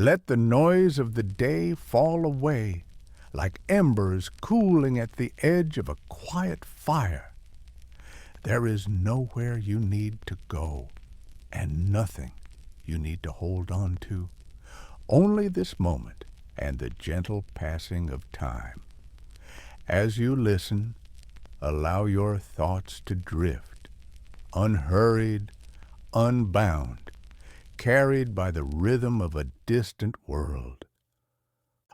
Let the noise of the day fall away, like embers cooling at the edge of a quiet fire. There is nowhere you need to go, and nothing you need to hold on to. Only this moment and the gentle passing of time. As you listen, allow your thoughts to drift, unhurried, unbound, carried by the rhythm of a distant world.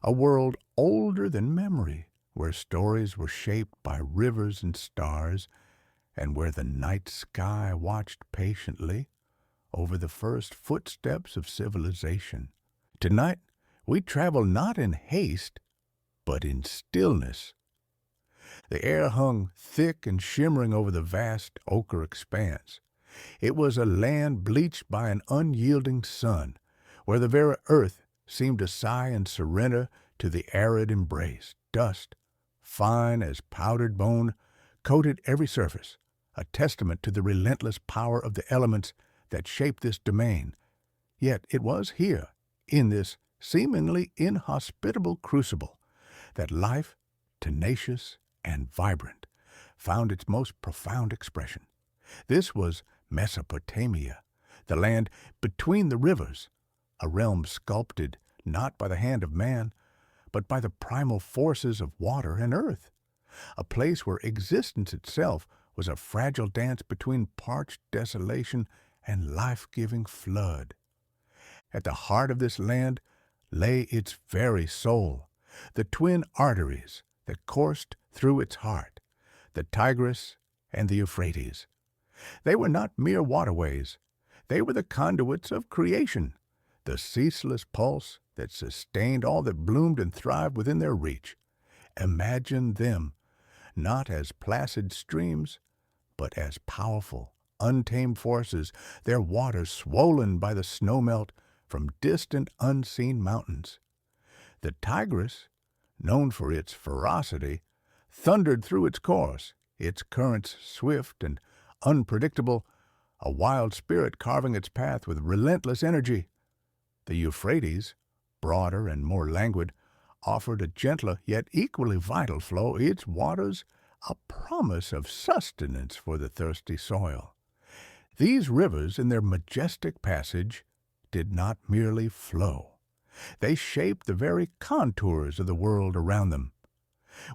A world older than memory, where stories were shaped by rivers and stars, and where the night sky watched patiently over the first footsteps of civilization. Tonight, we travel not in haste, but in stillness. The air hung thick and shimmering over the vast ochre expanse. It was a land bleached by an unyielding sun, where the very earth seemed to sigh and surrender to the arid embrace. Dust, fine as powdered bone, coated every surface, a testament to the relentless power of the elements that shaped this domain. Yet it was here, in this seemingly inhospitable crucible, that life, tenacious and vibrant, found its most profound expression. This was Mesopotamia, the land between the rivers, a realm sculpted not by the hand of man, but by the primal forces of water and earth, a place where existence itself was a fragile dance between parched desolation and life-giving flood. At the heart of this land lay its very soul, the twin arteries that coursed through its heart, the Tigris and the Euphrates. They were not mere waterways. They were the conduits of creation, the ceaseless pulse that sustained all that bloomed and thrived within their reach. Imagine them not as placid streams, but as powerful, untamed forces, their waters swollen by the snowmelt from distant, unseen mountains. The Tigris, known for its ferocity, thundered through its course, its currents swift and unpredictable, a wild spirit carving its path with relentless energy. The Euphrates, broader and more languid, offered a gentler yet equally vital flow, its waters a promise of sustenance for the thirsty soil. These rivers, in their majestic passage, did not merely flow. They shaped the very contours of the world around them.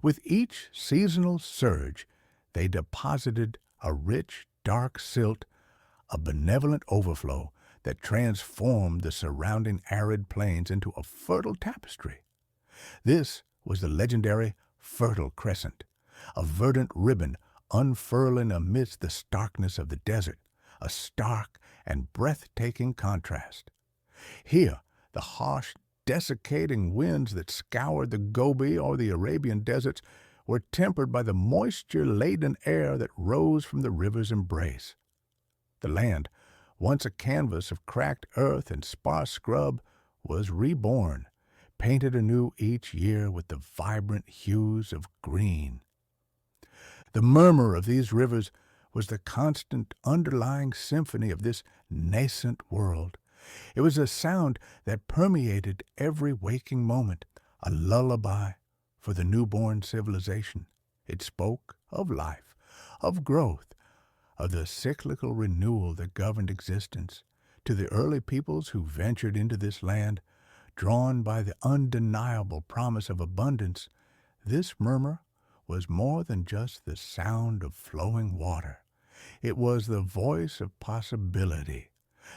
With each seasonal surge, they deposited a rich, dark silt, a benevolent overflow that transformed the surrounding arid plains into a fertile tapestry. This was the legendary Fertile Crescent, a verdant ribbon unfurling amidst the starkness of the desert, a stark and breathtaking contrast. Here, the harsh, desiccating winds that scoured the Gobi or the Arabian deserts were tempered by the moisture-laden air that rose from the river's embrace. The land, once a canvas of cracked earth and sparse scrub, was reborn, painted anew each year with the vibrant hues of green. The murmur of these rivers was the constant underlying symphony of this nascent world. It was a sound that permeated every waking moment, a lullaby for the newborn civilization. It spoke of life, of growth, of the cyclical renewal that governed existence. To the early peoples who ventured into this land, drawn by the undeniable promise of abundance, this murmur was more than just the sound of flowing water. It was the voice of possibility,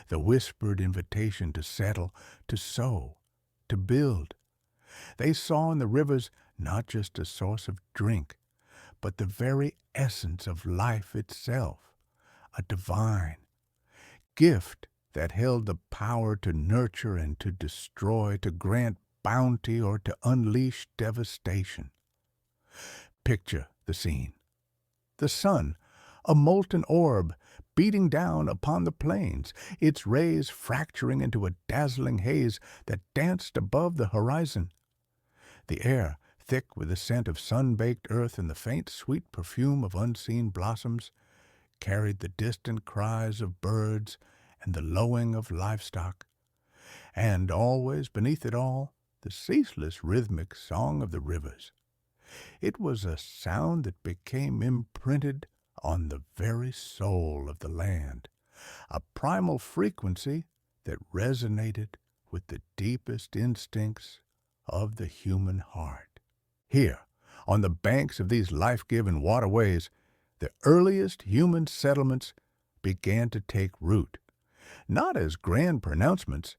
the whispered invitation to settle, to sow, to build. They saw in the rivers not just a source of drink, but the very essence of life itself, a divine gift that held the power to nurture and to destroy, to grant bounty or to unleash devastation. Picture the scene. The sun, a molten orb, beating down upon the plains, its rays fracturing into a dazzling haze that danced above the horizon. The air, thick with the scent of sun-baked earth and the faint, sweet perfume of unseen blossoms, carried the distant cries of birds and the lowing of livestock. and always beneath it all, the ceaseless rhythmic song of the rivers. It was a sound that became imprinted on the very soul of the land, a primal frequency that resonated with the deepest instincts of the human heart. Here, on the banks of these life-giving waterways, the earliest human settlements began to take root, not as grand pronouncements,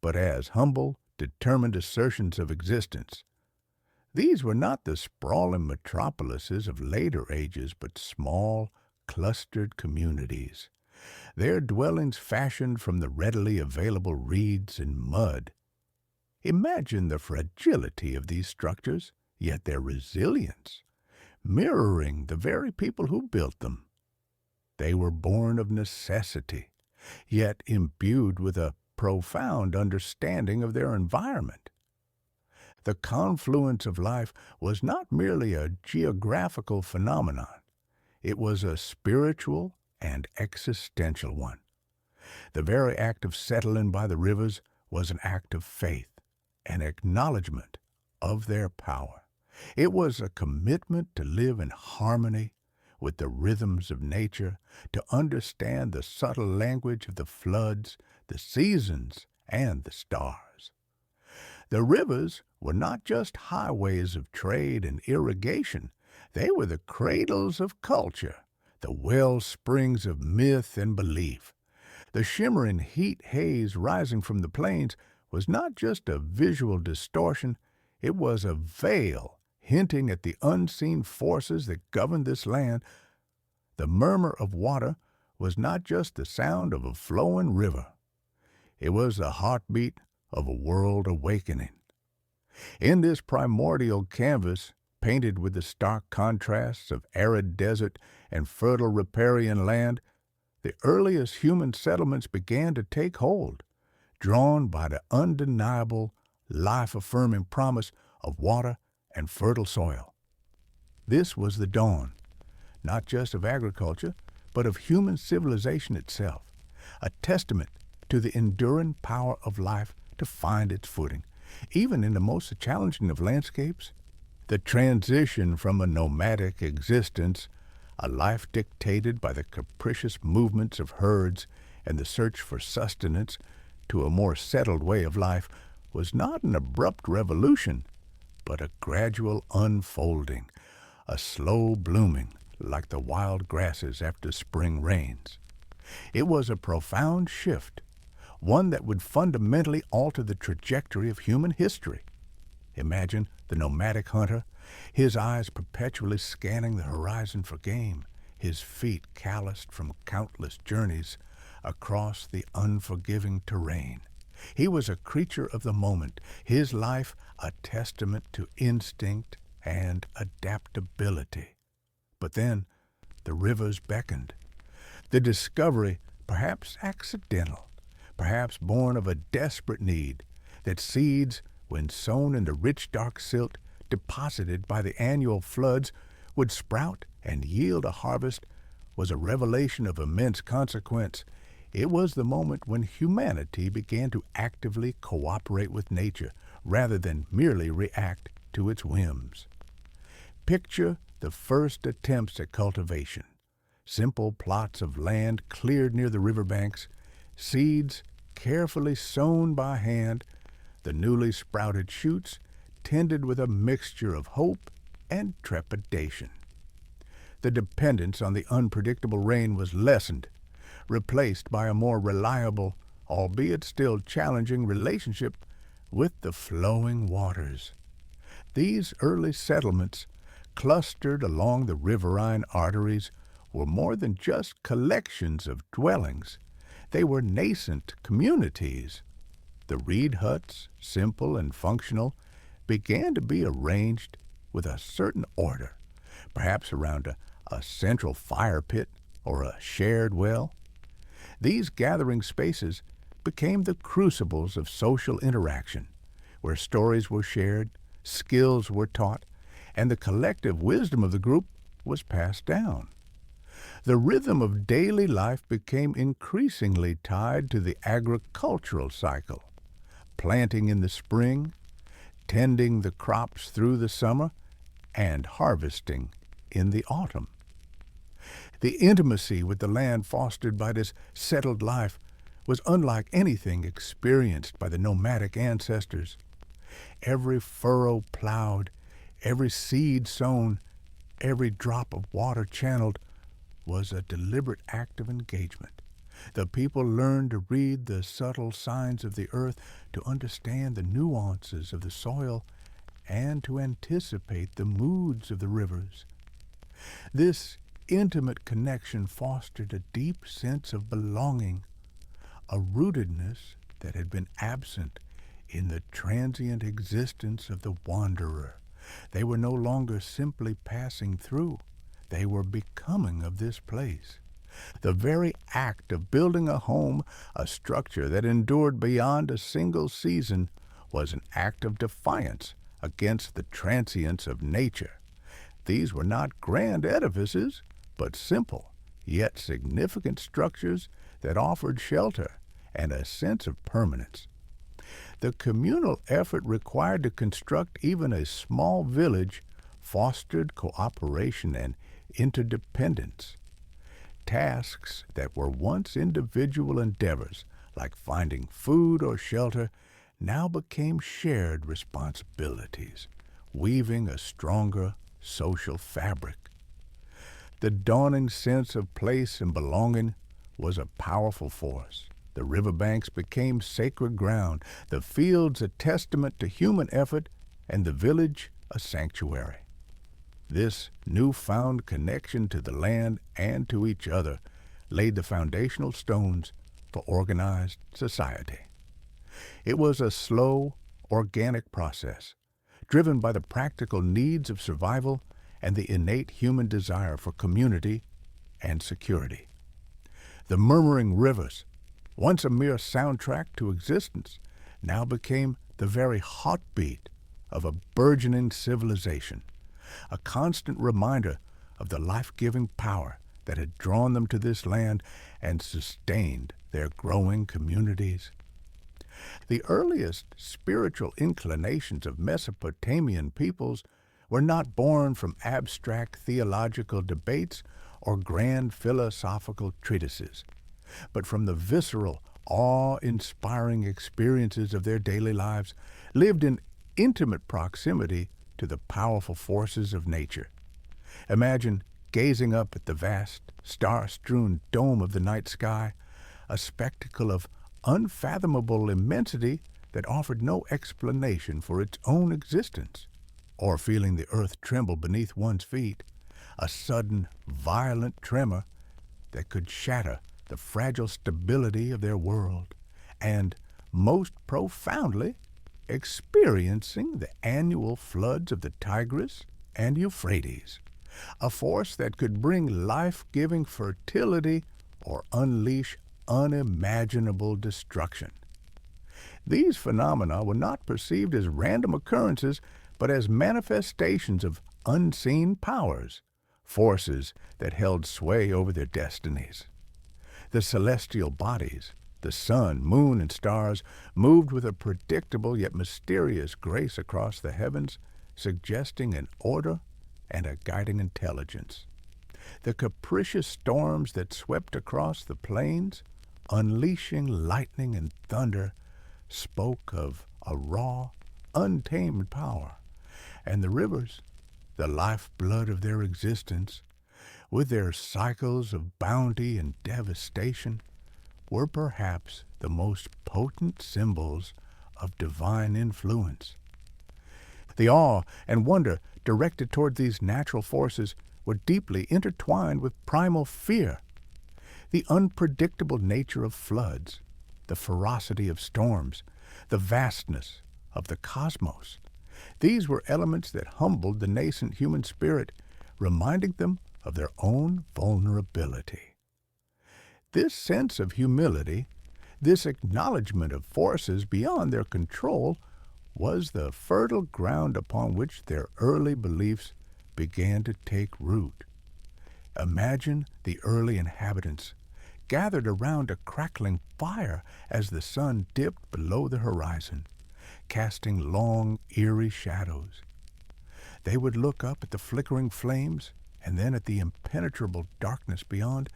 but as humble, determined assertions of existence. These were not the sprawling metropolises of later ages, but small, clustered communities, their dwellings fashioned from the readily available reeds and mud. Imagine the fragility of these structures, yet their resilience, mirroring the very people who built them. They were born of necessity, yet imbued with a profound understanding of their environment. The confluence of life was not merely a geographical phenomenon. It was a spiritual and existential one. The very act of settling by the rivers was an act of faith, an acknowledgement of their power. It was a commitment to live in harmony with the rhythms of nature, to understand the subtle language of the floods, the seasons, and the stars. The rivers were not just highways of trade and irrigation. They were the cradles of culture, the well springs of myth and belief. The shimmering heat haze rising from the plains was not just a visual distortion, it was a veil hinting at the unseen forces that governed this land. The murmur of water was not just the sound of a flowing river. It was the heartbeat of a world awakening. In this primordial canvas, painted with the stark contrasts of arid desert and fertile riparian land, the earliest human settlements began to take hold, drawn by the undeniable, life-affirming promise of water and fertile soil. This was the dawn, not just of agriculture, but of human civilization itself, a testament to the enduring power of life to find its footing, even in the most challenging of landscapes. The transition from a nomadic existence, a life dictated by the capricious movements of herds and the search for sustenance, to a more settled way of life, was not an abrupt revolution, but a gradual unfolding, a slow blooming like the wild grasses after spring rains. It was a profound shift, one that would fundamentally alter the trajectory of human history. Imagine the nomadic hunter, his eyes perpetually scanning the horizon for game, his feet calloused from countless journeys across the unforgiving terrain. He was a creature of the moment, his life a testament to instinct and adaptability. But then the rivers beckoned. The discovery, perhaps accidental, perhaps born of a desperate need, that seeds, when sown in the rich dark silt deposited by the annual floods, would sprout and yield a harvest, was a revelation of immense consequence. It was the moment when humanity began to actively cooperate with nature rather than merely react to its whims. Picture the first attempts at cultivation. Simple plots of land cleared near the riverbanks, seeds carefully sown by hand, the newly sprouted shoots tended with a mixture of hope and trepidation. The dependence on the unpredictable rain was lessened, replaced by a more reliable, albeit still challenging, relationship with the flowing waters. These early settlements, clustered along the riverine arteries, were more than just collections of dwellings. They were nascent communities. The reed huts, simple and functional, began to be arranged with a certain order, perhaps around a central fire pit or a shared well. These gathering spaces became the crucibles of social interaction, where stories were shared, skills were taught, and the collective wisdom of the group was passed down. The rhythm of daily life became increasingly tied to the agricultural cycle. planting in the spring, tending the crops through the summer, and harvesting in the autumn. The intimacy with the land fostered by this settled life was unlike anything experienced by the nomadic ancestors. Every furrow plowed, every seed sown, every drop of water channeled was a deliberate act of engagement. The people learned to read the subtle signs of the earth, to understand the nuances of the soil, and to anticipate the moods of the rivers. This intimate connection fostered a deep sense of belonging, a rootedness that had been absent in the transient existence of the wanderer. They were no longer simply passing through. They were becoming of this place. The very act of building a home, a structure that endured beyond a single season, was an act of defiance against the transience of nature. These were not grand edifices, but simple, yet significant structures that offered shelter and a sense of permanence. The communal effort required to construct even a small village fostered cooperation and interdependence. Tasks that were once individual endeavors, like finding food or shelter, now became shared responsibilities, weaving a stronger social fabric. The dawning sense of place and belonging was a powerful force. The riverbanks became sacred ground, the fields a testament to human effort, and the village a sanctuary. This newfound connection to the land and to each other laid the foundational stones for organized society. It was a slow, organic process, driven by the practical needs of survival and the innate human desire for community and security. The murmuring rivers, once a mere soundtrack to existence, now became the very heartbeat of a burgeoning civilization, a constant reminder of the life-giving power that had drawn them to this land and sustained their growing communities. The earliest spiritual inclinations of Mesopotamian peoples were not born from abstract theological debates or grand philosophical treatises, but from the visceral, awe-inspiring experiences of their daily lives, lived in intimate proximity to the powerful forces of nature. Imagine gazing up at the vast, star-strewn dome of the night sky, a spectacle of unfathomable immensity that offered no explanation for its own existence, or feeling the earth tremble beneath one's feet, a sudden, violent tremor that could shatter the fragile stability of their world, and, most profoundly, experiencing the annual floods of the Tigris and Euphrates, a force that could bring life-giving fertility or unleash unimaginable destruction. These phenomena were not perceived as random occurrences, but as manifestations of unseen powers, forces that held sway over their destinies. The celestial bodies, the sun, moon, and stars, moved with a predictable yet mysterious grace across the heavens, suggesting an order and a guiding intelligence. The capricious storms that swept across the plains, unleashing lightning and thunder, spoke of a raw, untamed power. And the rivers, the lifeblood of their existence, with their cycles of bounty and devastation, were perhaps the most potent symbols of divine influence. The awe and wonder directed toward these natural forces were deeply intertwined with primal fear. The unpredictable nature of floods, the ferocity of storms, the vastness of the cosmos. These were elements that humbled the nascent human spirit, reminding them of their own vulnerability. This sense of humility, this acknowledgement of forces beyond their control, was the fertile ground upon which their early beliefs began to take root. Imagine the early inhabitants gathered around a crackling fire as the sun dipped below the horizon. casting long, eerie shadows. They would look up at the flickering flames and then at the impenetrable darkness beyond,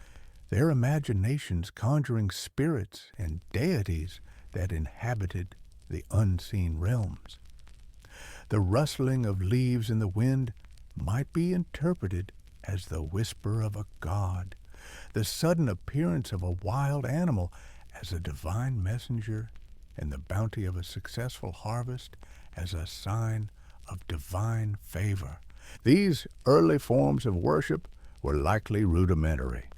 their imaginations conjuring spirits and deities that inhabited the unseen realms. The rustling of leaves in the wind might be interpreted as the whisper of a god, the sudden appearance of a wild animal as a divine messenger, and the bounty of a successful harvest as a sign of divine favor. These early forms of worship were likely rudimentary,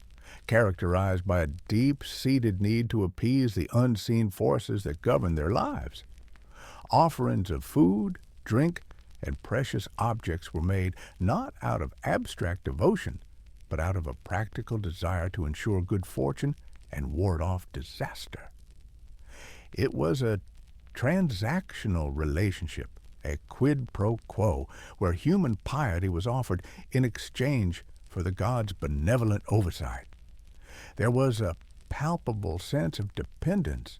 characterized by a deep-seated need to appease the unseen forces that govern their lives. Offerings of food, drink, and precious objects were made not out of abstract devotion, but out of a practical desire to ensure good fortune and ward off disaster. It was a transactional relationship, a quid pro quo, where human piety was offered in exchange for the gods' benevolent oversight. There was a palpable sense of dependence,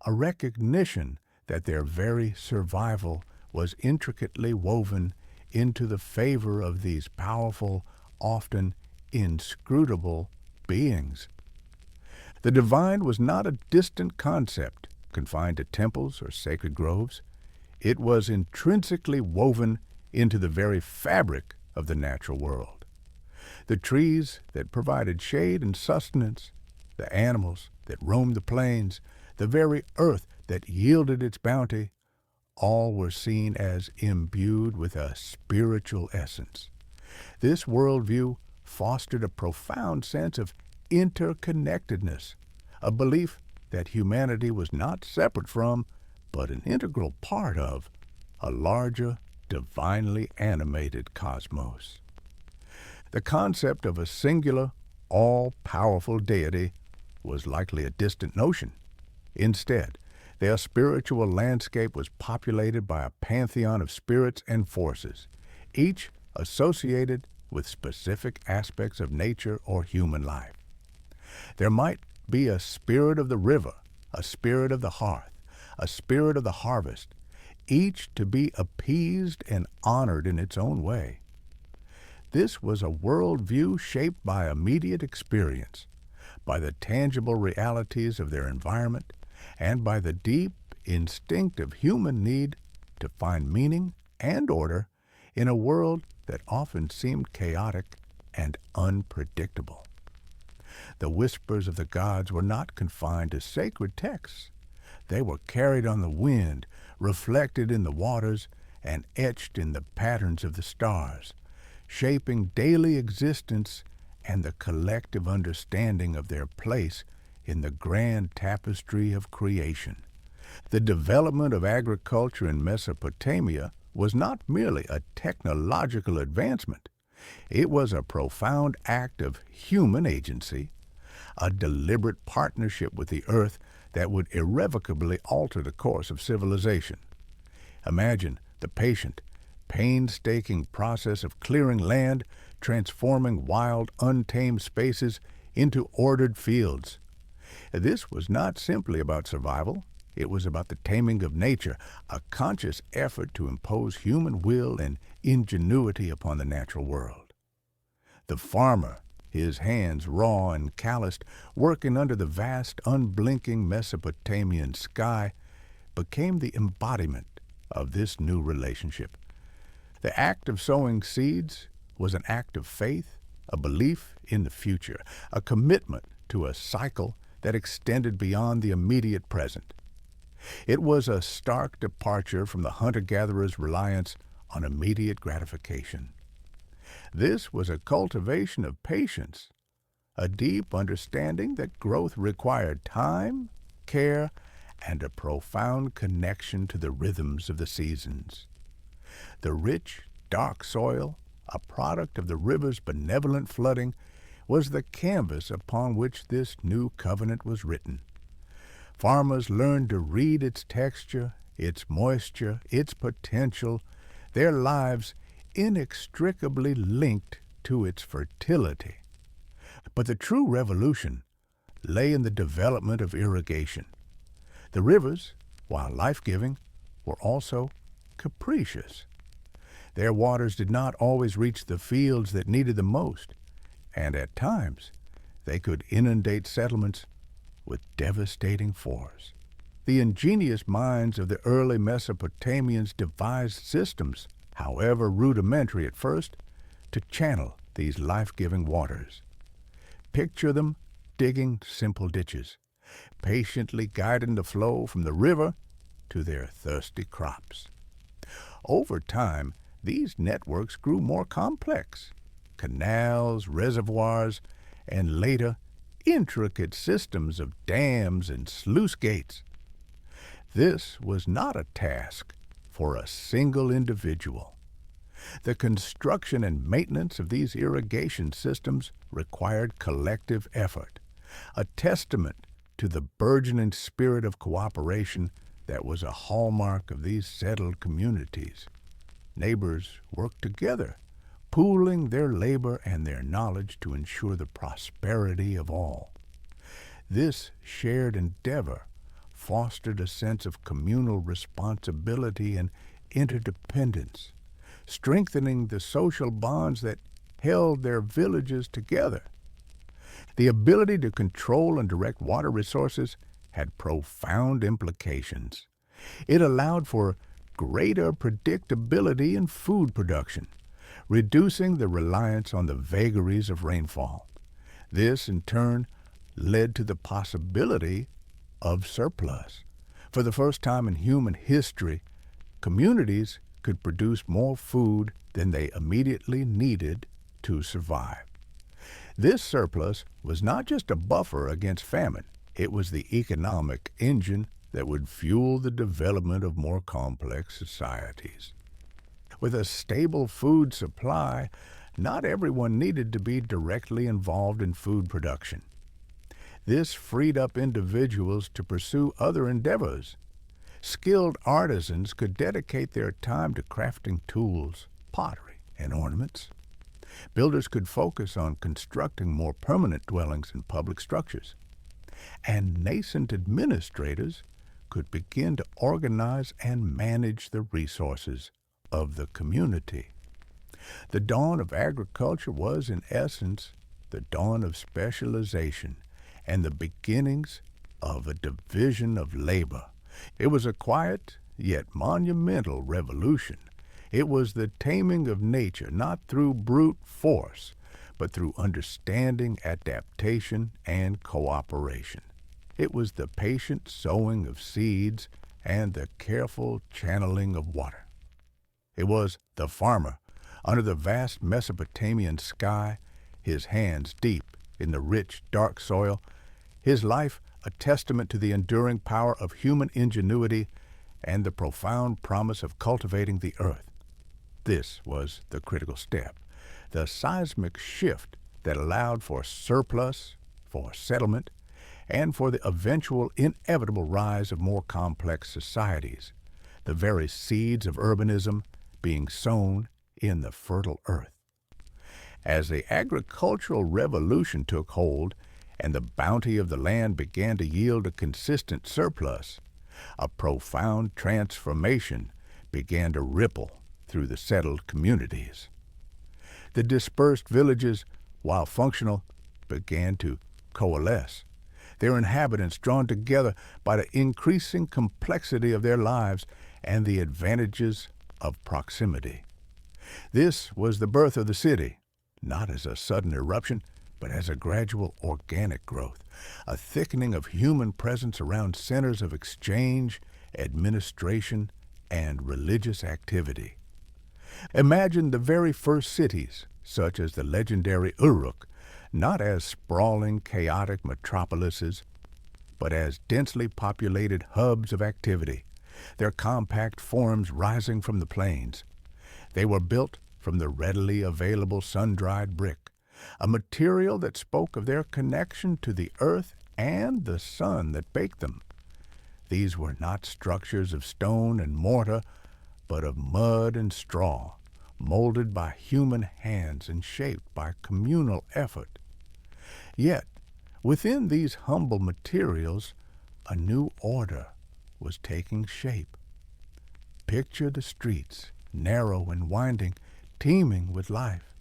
a recognition that their very survival was intricately woven into the favor of these powerful, often inscrutable beings. The divine was not a distant concept confined to temples or sacred groves. It was intrinsically woven into the very fabric of the natural world. The trees that provided shade and sustenance, the animals that roamed the plains, the very earth that yielded its bounty, all were seen as imbued with a spiritual essence. This worldview fostered a profound sense of interconnectedness, a belief that humanity was not separate from, but an integral part of, a larger, divinely animated cosmos. The concept of a singular, all-powerful deity was likely a distant notion. Instead, their spiritual landscape was populated by a pantheon of spirits and forces, each associated with specific aspects of nature or human life. There might be a spirit of the river, a spirit of the hearth, a spirit of the harvest, each to be appeased and honored in its own way. This was a worldview shaped by immediate experience, by the tangible realities of their environment, and by the deep, instinctive human need to find meaning and order in a world that often seemed chaotic and unpredictable. The whispers of the gods were not confined to sacred texts. They were carried on the wind, reflected in the waters, and etched in the patterns of the stars, shaping daily existence and the collective understanding of their place in the grand tapestry of creation. The development of agriculture in Mesopotamia was not merely a technological advancement. It was a profound act of human agency, a deliberate partnership with the earth that would irrevocably alter the course of civilization. Imagine the patient, painstaking process of clearing land, transforming wild, untamed spaces into ordered fields. This was not simply about survival. It was about the taming of nature, a conscious effort to impose human will and ingenuity upon the natural world. The farmer, his hands raw and calloused, working under the vast, unblinking Mesopotamian sky, became the embodiment of this new relationship. The act of sowing seeds was an act of faith, a belief in the future, a commitment to a cycle that extended beyond the immediate present. It was a stark departure from the hunter-gatherer's reliance on immediate gratification. This was a cultivation of patience, a deep understanding that growth required time, care, and a profound connection to the rhythms of the seasons. The rich, dark soil, a product of the river's benevolent flooding, was the canvas upon which this new covenant was written. Farmers learned to read its texture, its moisture, its potential, their lives inextricably linked to its fertility. But the true revolution lay in the development of irrigation. The rivers, while life-giving, were also capricious. Their waters did not always reach the fields that needed them most, and at times they could inundate settlements with devastating force. The ingenious minds of the early Mesopotamians devised systems, however rudimentary at first, to channel these life-giving waters. Picture them digging simple ditches, patiently guiding the flow from the river to their thirsty crops. Over time, these networks grew more complex. Canals, reservoirs, and later, intricate systems of dams and sluice gates. This was not a task for a single individual. The construction and maintenance of these irrigation systems required collective effort, a testament to the burgeoning spirit of cooperation that was a hallmark of these settled communities. Neighbors worked together, pooling their labor and their knowledge to ensure the prosperity of all. This shared endeavor fostered a sense of communal responsibility and interdependence, strengthening the social bonds that held their villages together. The ability to control and direct water resources had profound implications. It allowed for greater predictability in food production, reducing the reliance on the vagaries of rainfall. This, in turn, led to the possibility of surplus. For the first time in human history, communities could produce more food than they immediately needed to survive. This surplus was not just a buffer against famine, it was the economic engine that would fuel the development of more complex societies. With a stable food supply, not everyone needed to be directly involved in food production. This freed up individuals to pursue other endeavors. Skilled artisans could dedicate their time to crafting tools, pottery, and ornaments. Builders could focus on constructing more permanent dwellings and public structures. And nascent administrators could begin to organize and manage the resources of the community. The dawn of agriculture was, in essence, the dawn of specialization and the beginnings of a division of labor. It was a quiet, yet monumental revolution. It was the taming of nature, not through brute force, but through understanding, adaptation, and cooperation. It was the patient sowing of seeds and the careful channeling of water. It was the farmer, under the vast Mesopotamian sky, his hands deep in the rich, dark soil, his life a testament to the enduring power of human ingenuity and the profound promise of cultivating the earth. This was the critical step, the seismic shift that allowed for surplus, for settlement, and for the eventual inevitable rise of more complex societies, the very seeds of urbanism being sown in the fertile earth. As the agricultural revolution took hold and the bounty of the land began to yield a consistent surplus, a profound transformation began to ripple through the settled communities. The dispersed villages, while functional, began to coalesce, their inhabitants drawn together by the increasing complexity of their lives and the advantages of proximity. This was the birth of the city, not as a sudden eruption, but as a gradual organic growth, a thickening of human presence around centers of exchange, administration, and religious activity. Imagine the very first cities, such as the legendary Uruk, not as sprawling, chaotic metropolises, but as densely populated hubs of activity, their compact forms rising from the plains. They were built from the readily available sun-dried brick, a material that spoke of their connection to the earth and the sun that baked them. These were not structures of stone and mortar, but of mud and straw, molded by human hands and shaped by communal effort. Yet, within these humble materials, a new order was taking shape. Picture the streets, narrow and winding, teeming with life.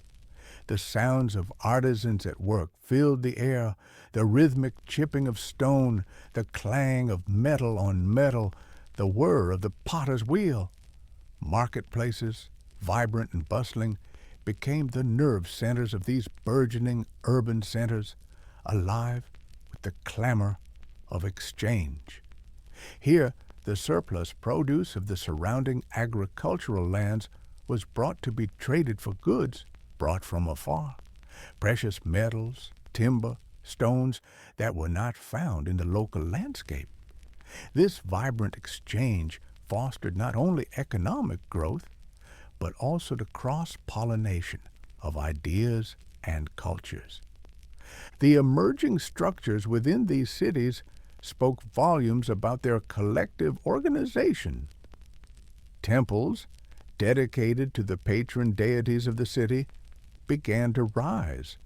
The sounds of artisans at work filled the air, the rhythmic chipping of stone, the clang of metal on metal, the whir of the potter's wheel. Marketplaces, vibrant and bustling, became the nerve centers of these burgeoning urban centers, alive with the clamor of exchange. Here, the surplus produce of the surrounding agricultural lands was brought to be traded for goods brought from afar, precious metals, timber, stones that were not found in the local landscape. This vibrant exchange fostered not only economic growth, but also the cross-pollination of ideas and cultures. The emerging structures within these cities spoke volumes about their collective organization. Temples, dedicated to the patron deities of the city, began to rise,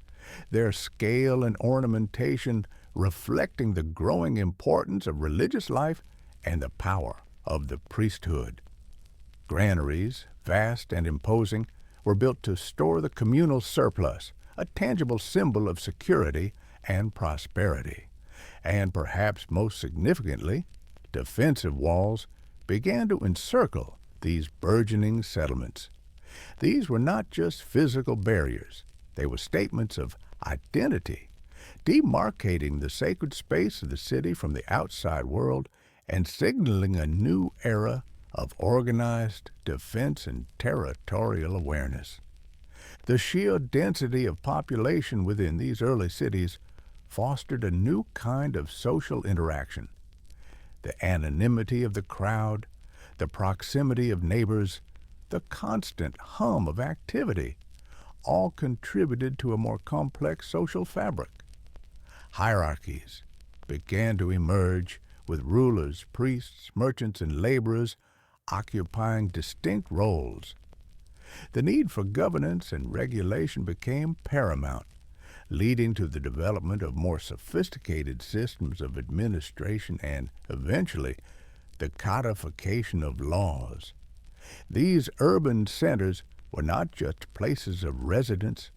their scale and ornamentation reflecting the growing importance of religious life and the power of the priesthood. Granaries, vast and imposing, were built to store the communal surplus, a tangible symbol of security and prosperity. And perhaps most significantly, defensive walls began to encircle these burgeoning settlements. These were not just physical barriers, they were statements of identity, demarcating the sacred space of the city from the outside world and signaling a new era of organized defense and territorial awareness. The sheer density of population within these early cities fostered a new kind of social interaction. The anonymity of the crowd, the proximity of neighbors, the constant hum of activity, all contributed to a more complex social fabric. Hierarchies began to emerge, with rulers, priests, merchants, and laborers occupying distinct roles. The need for governance and regulation became paramount, leading to the development of more sophisticated systems of administration and, eventually, the codification of laws. These urban centers were not just places of residence,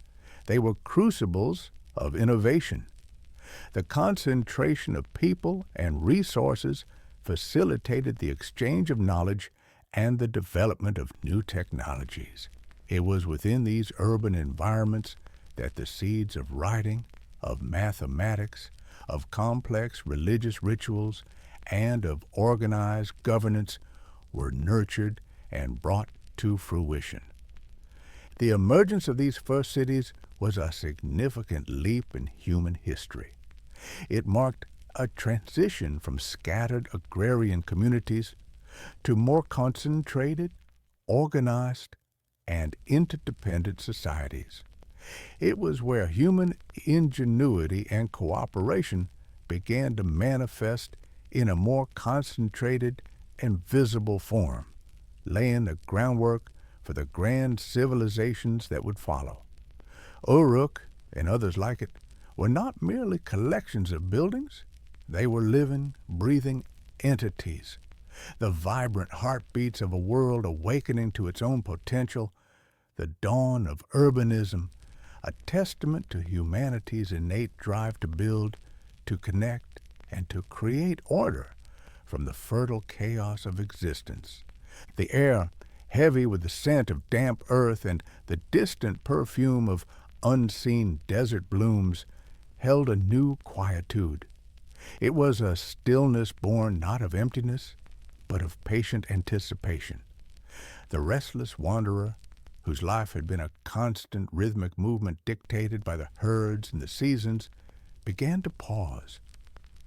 they were crucibles of innovation. The concentration of people and resources facilitated the exchange of knowledge and the development of new technologies. It was within these urban environments that the seeds of writing, of mathematics, of complex religious rituals, and of organized governance were nurtured and brought to fruition. The emergence of these first cities was a significant leap in human history. It marked a transition from scattered agrarian communities to more concentrated, organized, and interdependent societies. It was where human ingenuity and cooperation began to manifest in a more concentrated and visible form, laying the groundwork for the grand civilizations that would follow. Uruk, and others like it, were not merely collections of buildings, they were living, breathing entities, the vibrant heartbeats of a world awakening to its own potential, the dawn of urbanism, a testament to humanity's innate drive to build, to connect, and to create order from the fertile chaos of existence. The air, heavy with the scent of damp earth and the distant perfume of unseen desert blooms, held a new quietude. It was a stillness born not of emptiness, but of patient anticipation. The restless wanderer, whose life had been a constant rhythmic movement dictated by the herds and the seasons, began to pause.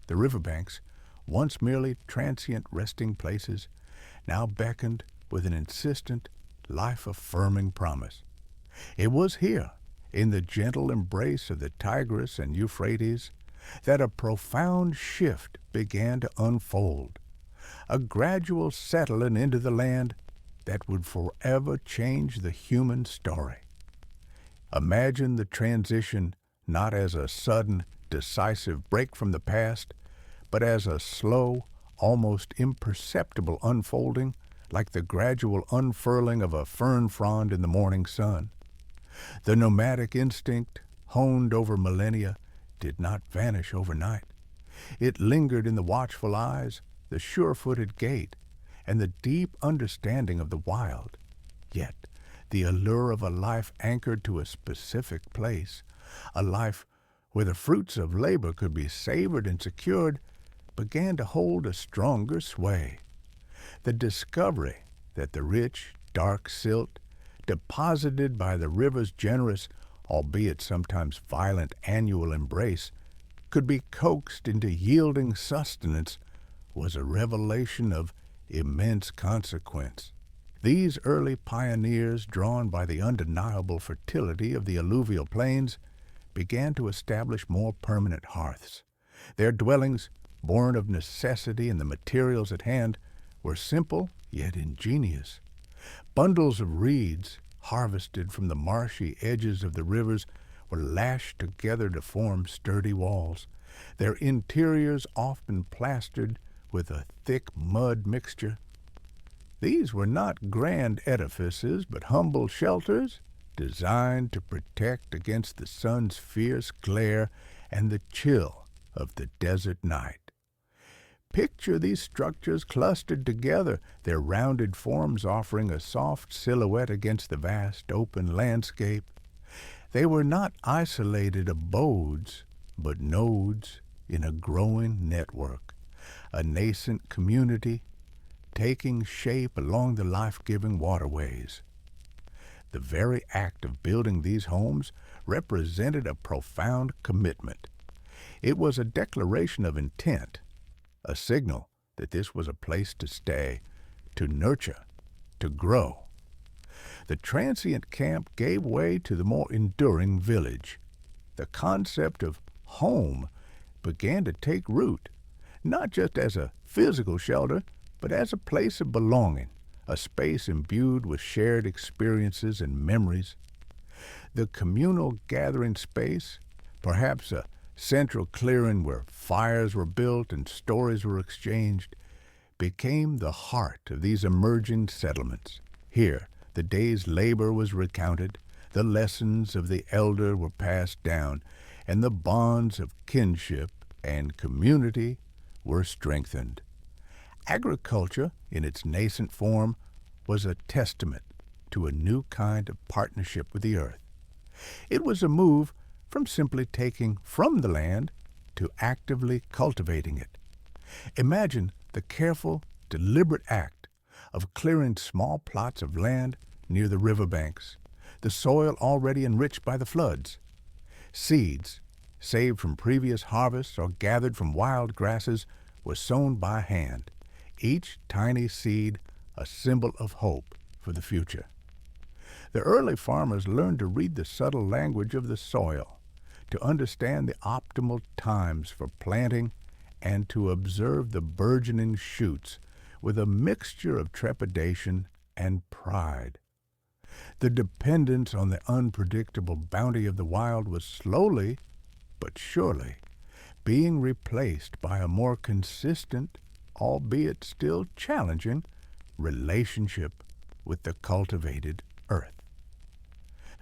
The riverbanks, once merely transient resting places, now beckoned with an insistent, life-affirming promise. It was here, in the gentle embrace of the Tigris and Euphrates, that a profound shift began to unfold, a gradual settling into the land that would forever change the human story. Imagine the transition not as a sudden, decisive break from the past, but as a slow, almost imperceptible unfolding like the gradual unfurling of a fern frond in the morning sun. The nomadic instinct, honed over millennia, did not vanish overnight. It lingered in the watchful eyes, the sure-footed gait, and the deep understanding of the wild. Yet, the allure of a life anchored to a specific place, a life where the fruits of labor could be savored and secured, began to hold a stronger sway. The discovery that the rich, dark silt, deposited by the river's generous, albeit sometimes violent annual embrace, could be coaxed into yielding sustenance, was a revelation of immense consequence. These early pioneers, drawn by the undeniable fertility of the alluvial plains, began to establish more permanent hearths. Their dwellings, born of necessity and the materials at hand, were simple yet ingenious. Bundles of reeds, harvested from the marshy edges of the rivers, were lashed together to form sturdy walls, their interiors often plastered with a thick mud mixture. These were not grand edifices, but humble shelters designed to protect against the sun's fierce glare and the chill of the desert night. Picture these structures clustered together, their rounded forms offering a soft silhouette against the vast open landscape. They were not isolated abodes, but nodes in a growing network, a nascent community taking shape along the life-giving waterways. The very act of building these homes represented a profound commitment. It was a declaration of intent, a signal that this was a place to stay, to nurture, to grow. The transient camp gave way to the more enduring village. The concept of home began to take root, not just as a physical shelter, but as a place of belonging, a space imbued with shared experiences and memories. The communal gathering space, perhaps a central clearing where fires were built and stories were exchanged, became the heart of these emerging settlements. Here, the day's labor was recounted, the lessons of the elder were passed down, and the bonds of kinship and community were strengthened. Agriculture, in its nascent form, was a testament to a new kind of partnership with the earth. It was a move from simply taking from the land to actively cultivating it. Imagine the careful, deliberate act of clearing small plots of land near the riverbanks, the soil already enriched by the floods. Seeds, saved from previous harvests or gathered from wild grasses, were sown by hand, each tiny seed a symbol of hope for the future. The early farmers learned to read the subtle language of the soil, to understand the optimal times for planting, and to observe the burgeoning shoots with a mixture of trepidation and pride. The dependence on the unpredictable bounty of the wild was slowly, but surely, being replaced by a more consistent, albeit still challenging, relationship with the cultivated earth.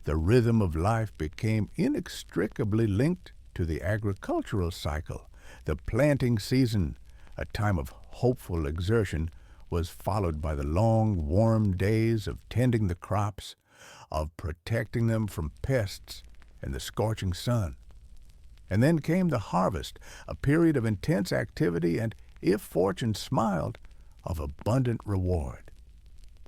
The rhythm of life became inextricably linked to the agricultural cycle. The planting season, a time of hopeful exertion, was followed by the long, warm days of tending the crops, of protecting them from pests and the scorching sun. And then came the harvest, a period of intense activity and, if fortune smiled, of abundant reward.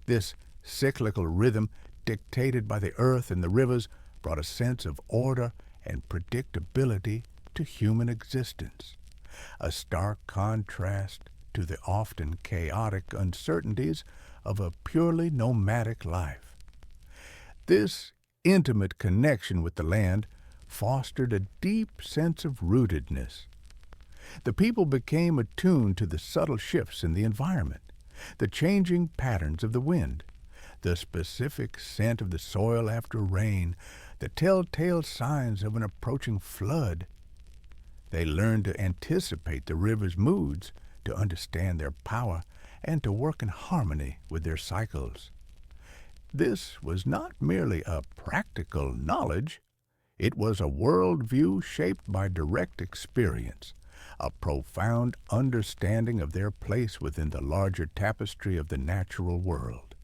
This cyclical rhythm, dictated by the earth and the rivers, brought a sense of order and predictability to human existence, a stark contrast to the often chaotic uncertainties of a purely nomadic life. This intimate connection with the land fostered a deep sense of rootedness. The people became attuned to the subtle shifts in the environment, the changing patterns of the wind, the specific scent of the soil after rain, the telltale signs of an approaching flood. They learned to anticipate the river's moods, to understand their power, and to work in harmony with their cycles. This was not merely a practical knowledge, it was a worldview shaped by direct experience, a profound understanding of their place within the larger tapestry of the natural world.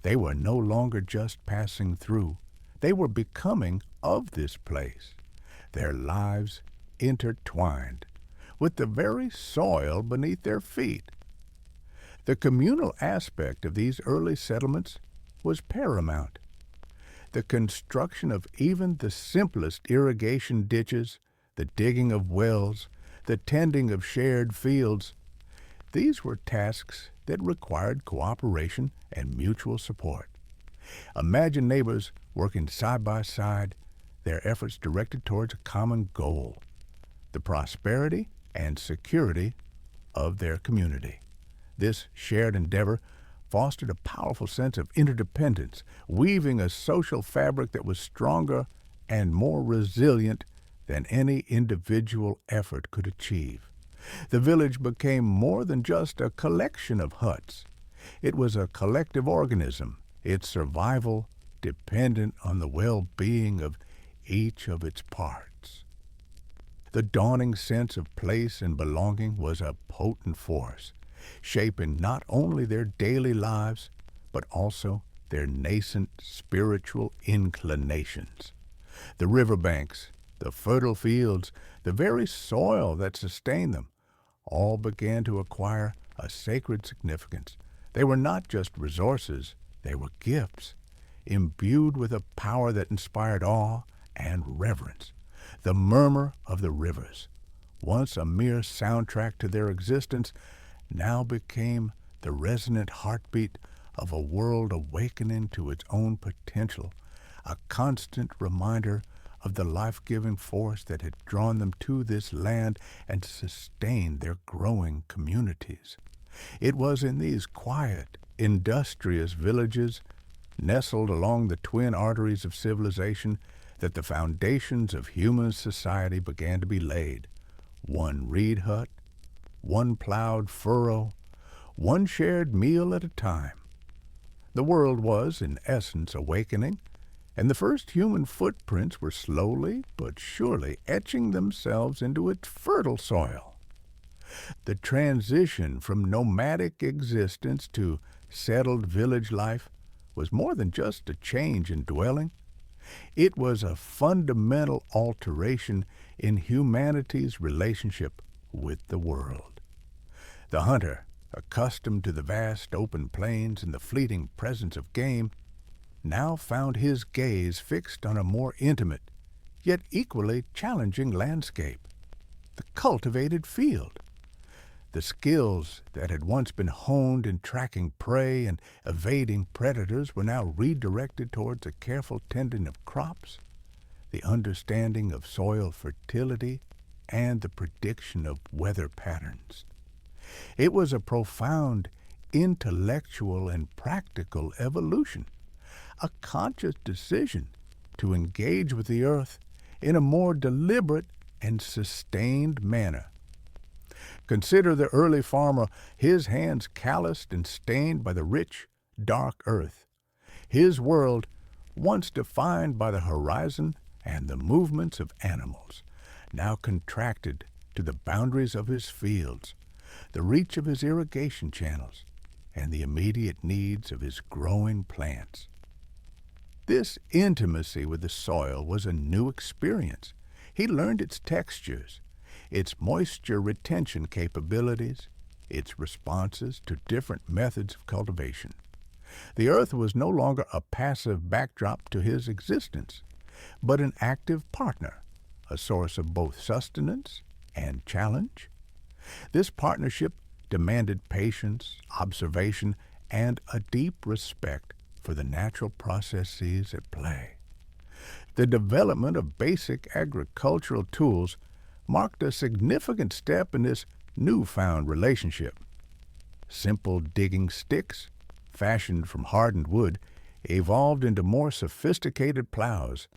They were no longer just passing through, they were becoming of this place, their lives intertwined with the very soil beneath their feet. The communal aspect of these early settlements was paramount. The construction of even the simplest irrigation ditches, the digging of wells, the tending of shared fields, these were tasks that required cooperation and mutual support. Imagine neighbors working side by side, their efforts directed towards a common goal, the prosperity and security of their community. This shared endeavor fostered a powerful sense of interdependence, weaving a social fabric that was stronger and more resilient than any individual effort could achieve. The village became more than just a collection of huts. It was a collective organism, its survival dependent on the well-being of each of its parts. The dawning sense of place and belonging was a potent force, shaping not only their daily lives, but also their nascent spiritual inclinations. The riverbanks, the fertile fields, the very soil that sustained them, all began to acquire a sacred significance. They were not just resources, they were gifts, imbued with a power that inspired awe and reverence. The murmur of the rivers, once a mere soundtrack to their existence, now became the resonant heartbeat of a world awakening to its own potential, a constant reminder of the life-giving force that had drawn them to this land and sustained their growing communities. It was in these quiet, industrious villages, nestled along the twin arteries of civilization, that the foundations of human society began to be laid. One reed hut, one plowed furrow, one shared meal at a time. The world was, in essence, awakening, and the first human footprints were slowly but surely etching themselves into its fertile soil. The transition from nomadic existence to settled village life was more than just a change in dwelling. It was a fundamental alteration in humanity's relationship with the world. The hunter, accustomed to the vast open plains and the fleeting presence of game, now found his gaze fixed on a more intimate, yet equally challenging landscape, the cultivated field. The skills that had once been honed in tracking prey and evading predators were now redirected towards a careful tending of crops, the understanding of soil fertility, and the prediction of weather patterns. It was a profound intellectual and practical evolution, a conscious decision to engage with the earth in a more deliberate and sustained manner. Consider the early farmer, his hands calloused and stained by the rich, dark earth. His world, once defined by the horizon and the movements of animals, now contracted to the boundaries of his fields, the reach of his irrigation channels, and the immediate needs of his growing plants. This intimacy with the soil was a new experience. He learned its textures, its moisture retention capabilities, its responses to different methods of cultivation. The earth was no longer a passive backdrop to his existence, but an active partner, a source of both sustenance and challenge. This partnership demanded patience, observation, and a deep respect for the natural processes at play. The development of basic agricultural tools marked a significant step in this newfound relationship. Simple digging sticks, fashioned from hardened wood, evolved into more sophisticated plows,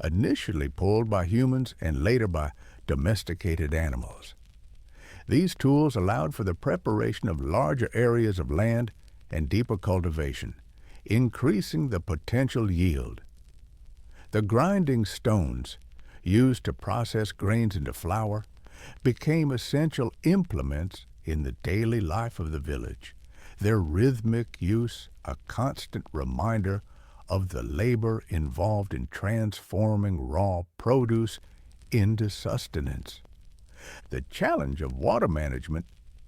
initially pulled by humans and later by domesticated animals. These tools allowed for the preparation of larger areas of land and deeper cultivation, increasing the potential yield. The grinding stones, used to process grains into flour, became essential implements in the daily life of the village, their rhythmic use a constant reminder of the labor involved in transforming raw produce into sustenance. The challenge of water management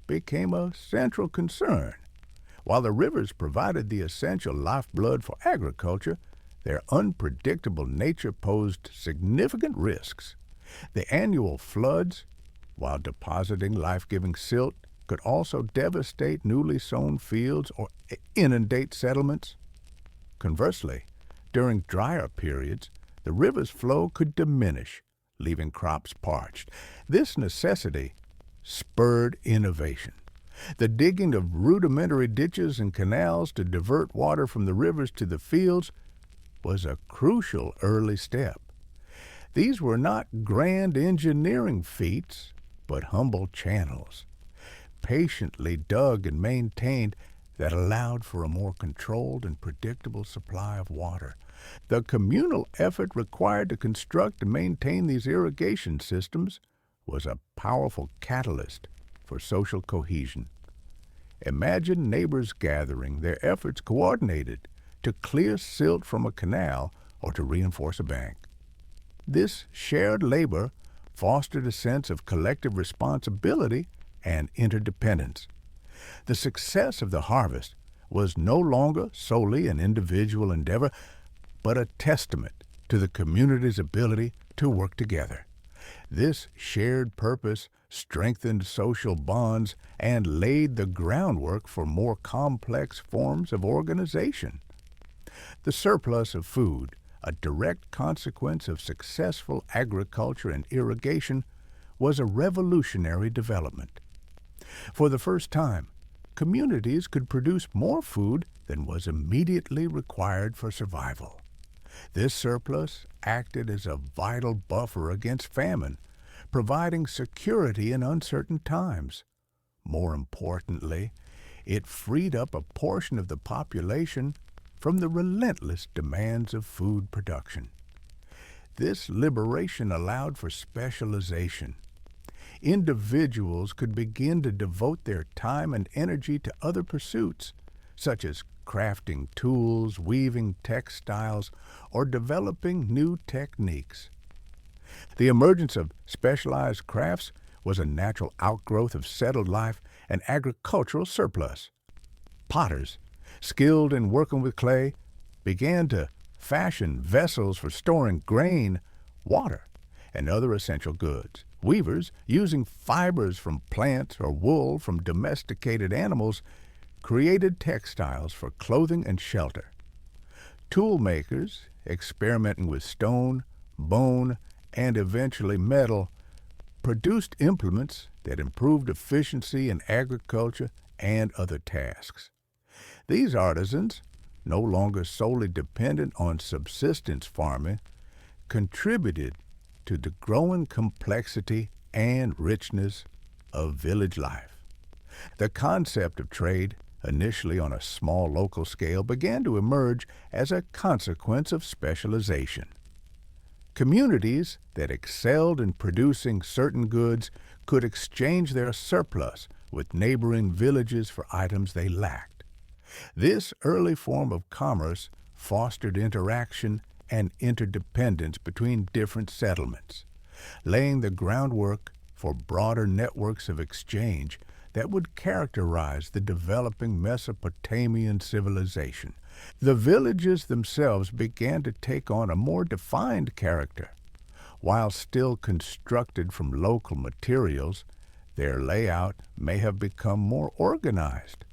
became a central concern. While the rivers provided the essential lifeblood for agriculture, their unpredictable nature posed significant risks. The annual floods, while depositing life-giving silt, could also devastate newly sown fields or inundate settlements. Conversely, during drier periods, the river's flow could diminish, leaving crops parched. This necessity spurred innovation. The digging of rudimentary ditches and canals to divert water from the rivers to the fields was a crucial early step. These were not grand engineering feats, but humble channels, patiently dug and maintained, that allowed for a more controlled and predictable supply of water. The communal effort required to construct and maintain these irrigation systems was a powerful catalyst for social cohesion. Imagine neighbors gathering, their efforts coordinated to clear silt from a canal or to reinforce a bank. This shared labor fostered a sense of collective responsibility and interdependence. The success of the harvest was no longer solely an individual endeavor, but a testament to the community's ability to work together. This shared purpose strengthened social bonds and laid the groundwork for more complex forms of organization. The surplus of food, a direct consequence of successful agriculture and irrigation, was a revolutionary development. For the first time, communities could produce more food than was immediately required for survival. This surplus acted as a vital buffer against famine, providing security in uncertain times. More importantly, it freed up a portion of the population from the relentless demands of food production. This liberation allowed for specialization. Individuals could begin to devote their time and energy to other pursuits, such as crafting tools, weaving textiles, or developing new techniques. The emergence of specialized crafts was a natural outgrowth of settled life and agricultural surplus. Potters, skilled in working with clay, began to fashion vessels for storing grain, water, and other essential goods. Weavers, using fibers from plants or wool from domesticated animals, created textiles for clothing and shelter. Tool makers, experimenting with stone, bone, and eventually metal, produced implements that improved efficiency in agriculture and other tasks. These artisans, no longer solely dependent on subsistence farming, contributed to the growing complexity and richness of village life. The concept of trade, initially on a small local scale, began to emerge as a consequence of specialization. Communities that excelled in producing certain goods could exchange their surplus with neighboring villages for items they lacked. This early form of commerce fostered interaction and interdependence between different settlements, laying the groundwork for broader networks of exchange that would characterize the developing Mesopotamian civilization. The villages themselves began to take on a more defined character. While still constructed from local materials, their layout may have become more organized,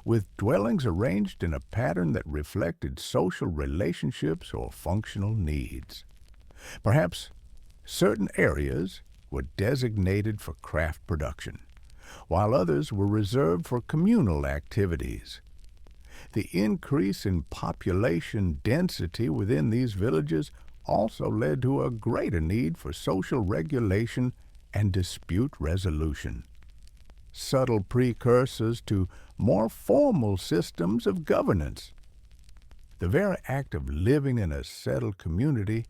with dwellings arranged in a pattern that reflected social relationships or functional needs. Perhaps certain areas were designated for craft production, while others were reserved for communal activities. The increase in population density within these villages also led to a greater need for social regulation and dispute resolution. subtle precursors to more formal systems of governance. The very act of living in a settled community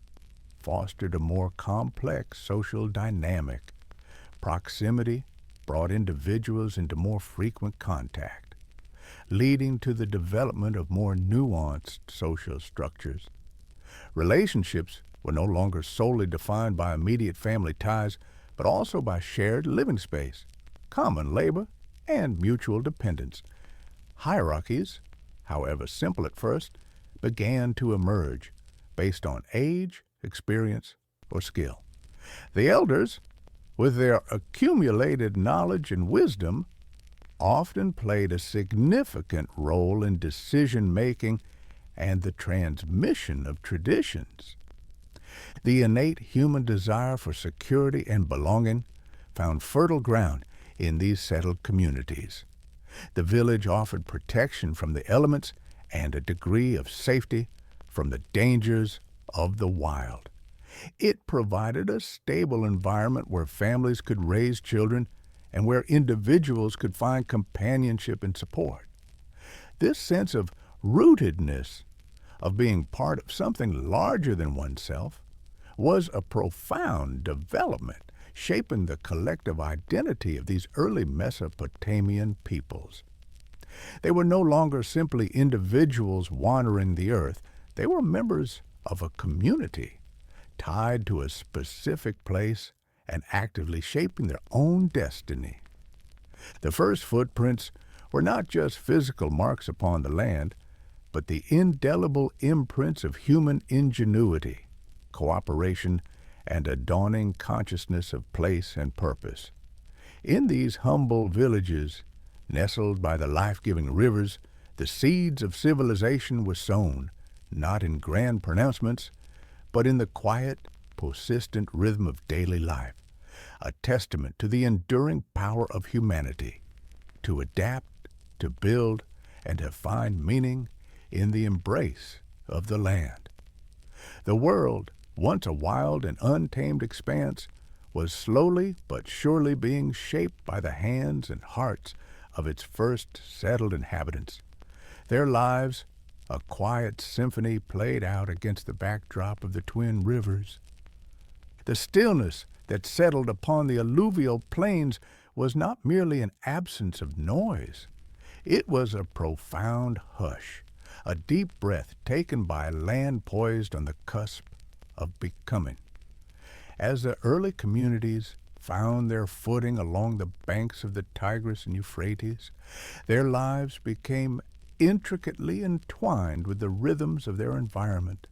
fostered a more complex social dynamic. Proximity brought individuals into more frequent contact, leading to the development of more nuanced social structures. Relationships were no longer solely defined by immediate family ties, but also by shared living space, common labor, and mutual dependence. Hierarchies, however simple at first, began to emerge based on age, experience, or skill. The elders, with their accumulated knowledge and wisdom, often played a significant role in decision-making and the transmission of traditions. The innate human desire for security and belonging found fertile ground in these settled communities. The village offered protection from the elements and a degree of safety from the dangers of the wild. It provided a stable environment where families could raise children and where individuals could find companionship and support. This sense of rootedness, of being part of something larger than oneself, was a profound development, shaping the collective identity of these early Mesopotamian peoples. They were no longer simply individuals wandering the earth. They were members of a community, tied to a specific place and actively shaping their own destiny. The first footprints were not just physical marks upon the land, but the indelible imprints of human ingenuity, cooperation, and a dawning consciousness of place and purpose. In these humble villages, nestled by the life-giving rivers, the seeds of civilization were sown, not in grand pronouncements, but in the quiet, persistent rhythm of daily life, a testament to the enduring power of humanity, to adapt, to build, and to find meaning in the embrace of the land. The world, once a wild and untamed expanse, was slowly but surely being shaped by the hands and hearts of its first settled inhabitants. Their lives, a quiet symphony played out against the backdrop of the twin rivers. The stillness that settled upon the alluvial plains was not merely an absence of noise. It was a profound hush, a deep breath taken by land poised on the cusp of becoming. As the early communities found their footing along the banks of the Tigris and Euphrates, their lives became intricately entwined with the rhythms of their environment.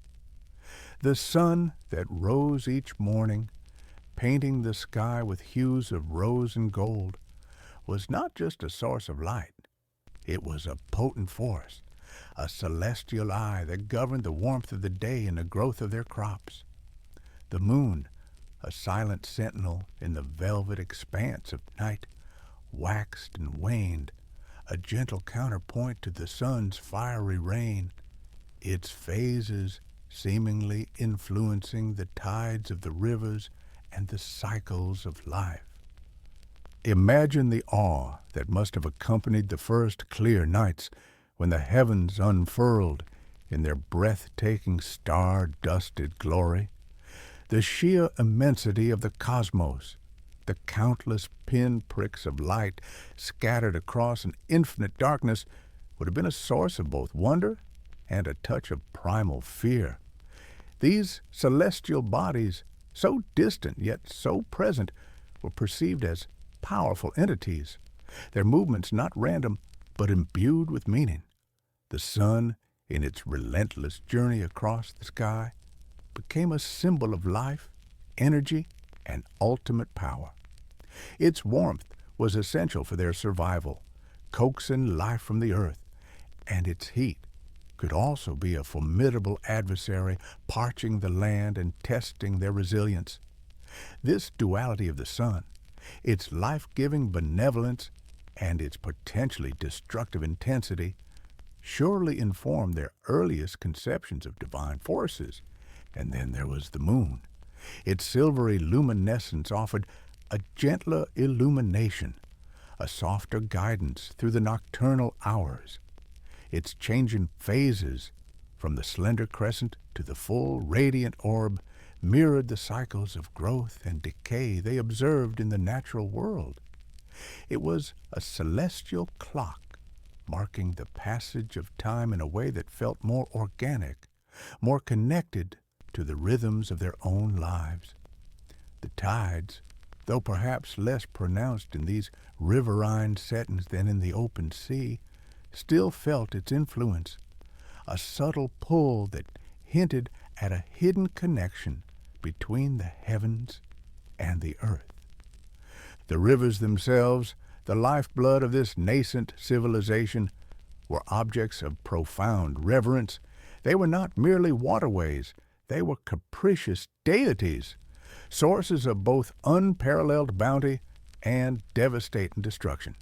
The sun that rose each morning, painting the sky with hues of rose and gold, was not just a source of light. It was a potent force, a celestial eye that governed the warmth of the day and the growth of their crops. The moon, a silent sentinel in the velvet expanse of night, waxed and waned, a gentle counterpoint to the sun's fiery reign, its phases seemingly influencing the tides of the rivers and the cycles of life. Imagine the awe that must have accompanied the first clear nights when the heavens unfurled in their breathtaking star-dusted glory. The sheer immensity of the cosmos, the countless pinpricks of light scattered across an infinite darkness, would have been a source of both wonder and a touch of primal fear. These celestial bodies, so distant yet so present, were perceived as powerful entities, their movements not random, but imbued with meaning. The sun, in its relentless journey across the sky, became a symbol of life, energy, and ultimate power. Its warmth was essential for their survival, coaxing life from the earth, and its heat could also be a formidable adversary, parching the land and testing their resilience. This duality of the sun, its life-giving benevolence, and its potentially destructive intensity, surely informed their earliest conceptions of divine forces. And then there was the moon. Its silvery luminescence offered a gentler illumination, a softer guidance through the nocturnal hours. Its changing phases, from the slender crescent to the full radiant orb, mirrored the cycles of growth and decay they observed in the natural world. It was a celestial clock, marking the passage of time in a way that felt more organic, more connected to the rhythms of their own lives. The tides, though perhaps less pronounced in these riverine settings than in the open sea, still felt its influence, a subtle pull that hinted at a hidden connection between the heavens and the earth. The rivers themselves, the lifeblood of this nascent civilization, were objects of profound reverence. They were not merely waterways, they were capricious deities, sources of both unparalleled bounty and devastating destruction.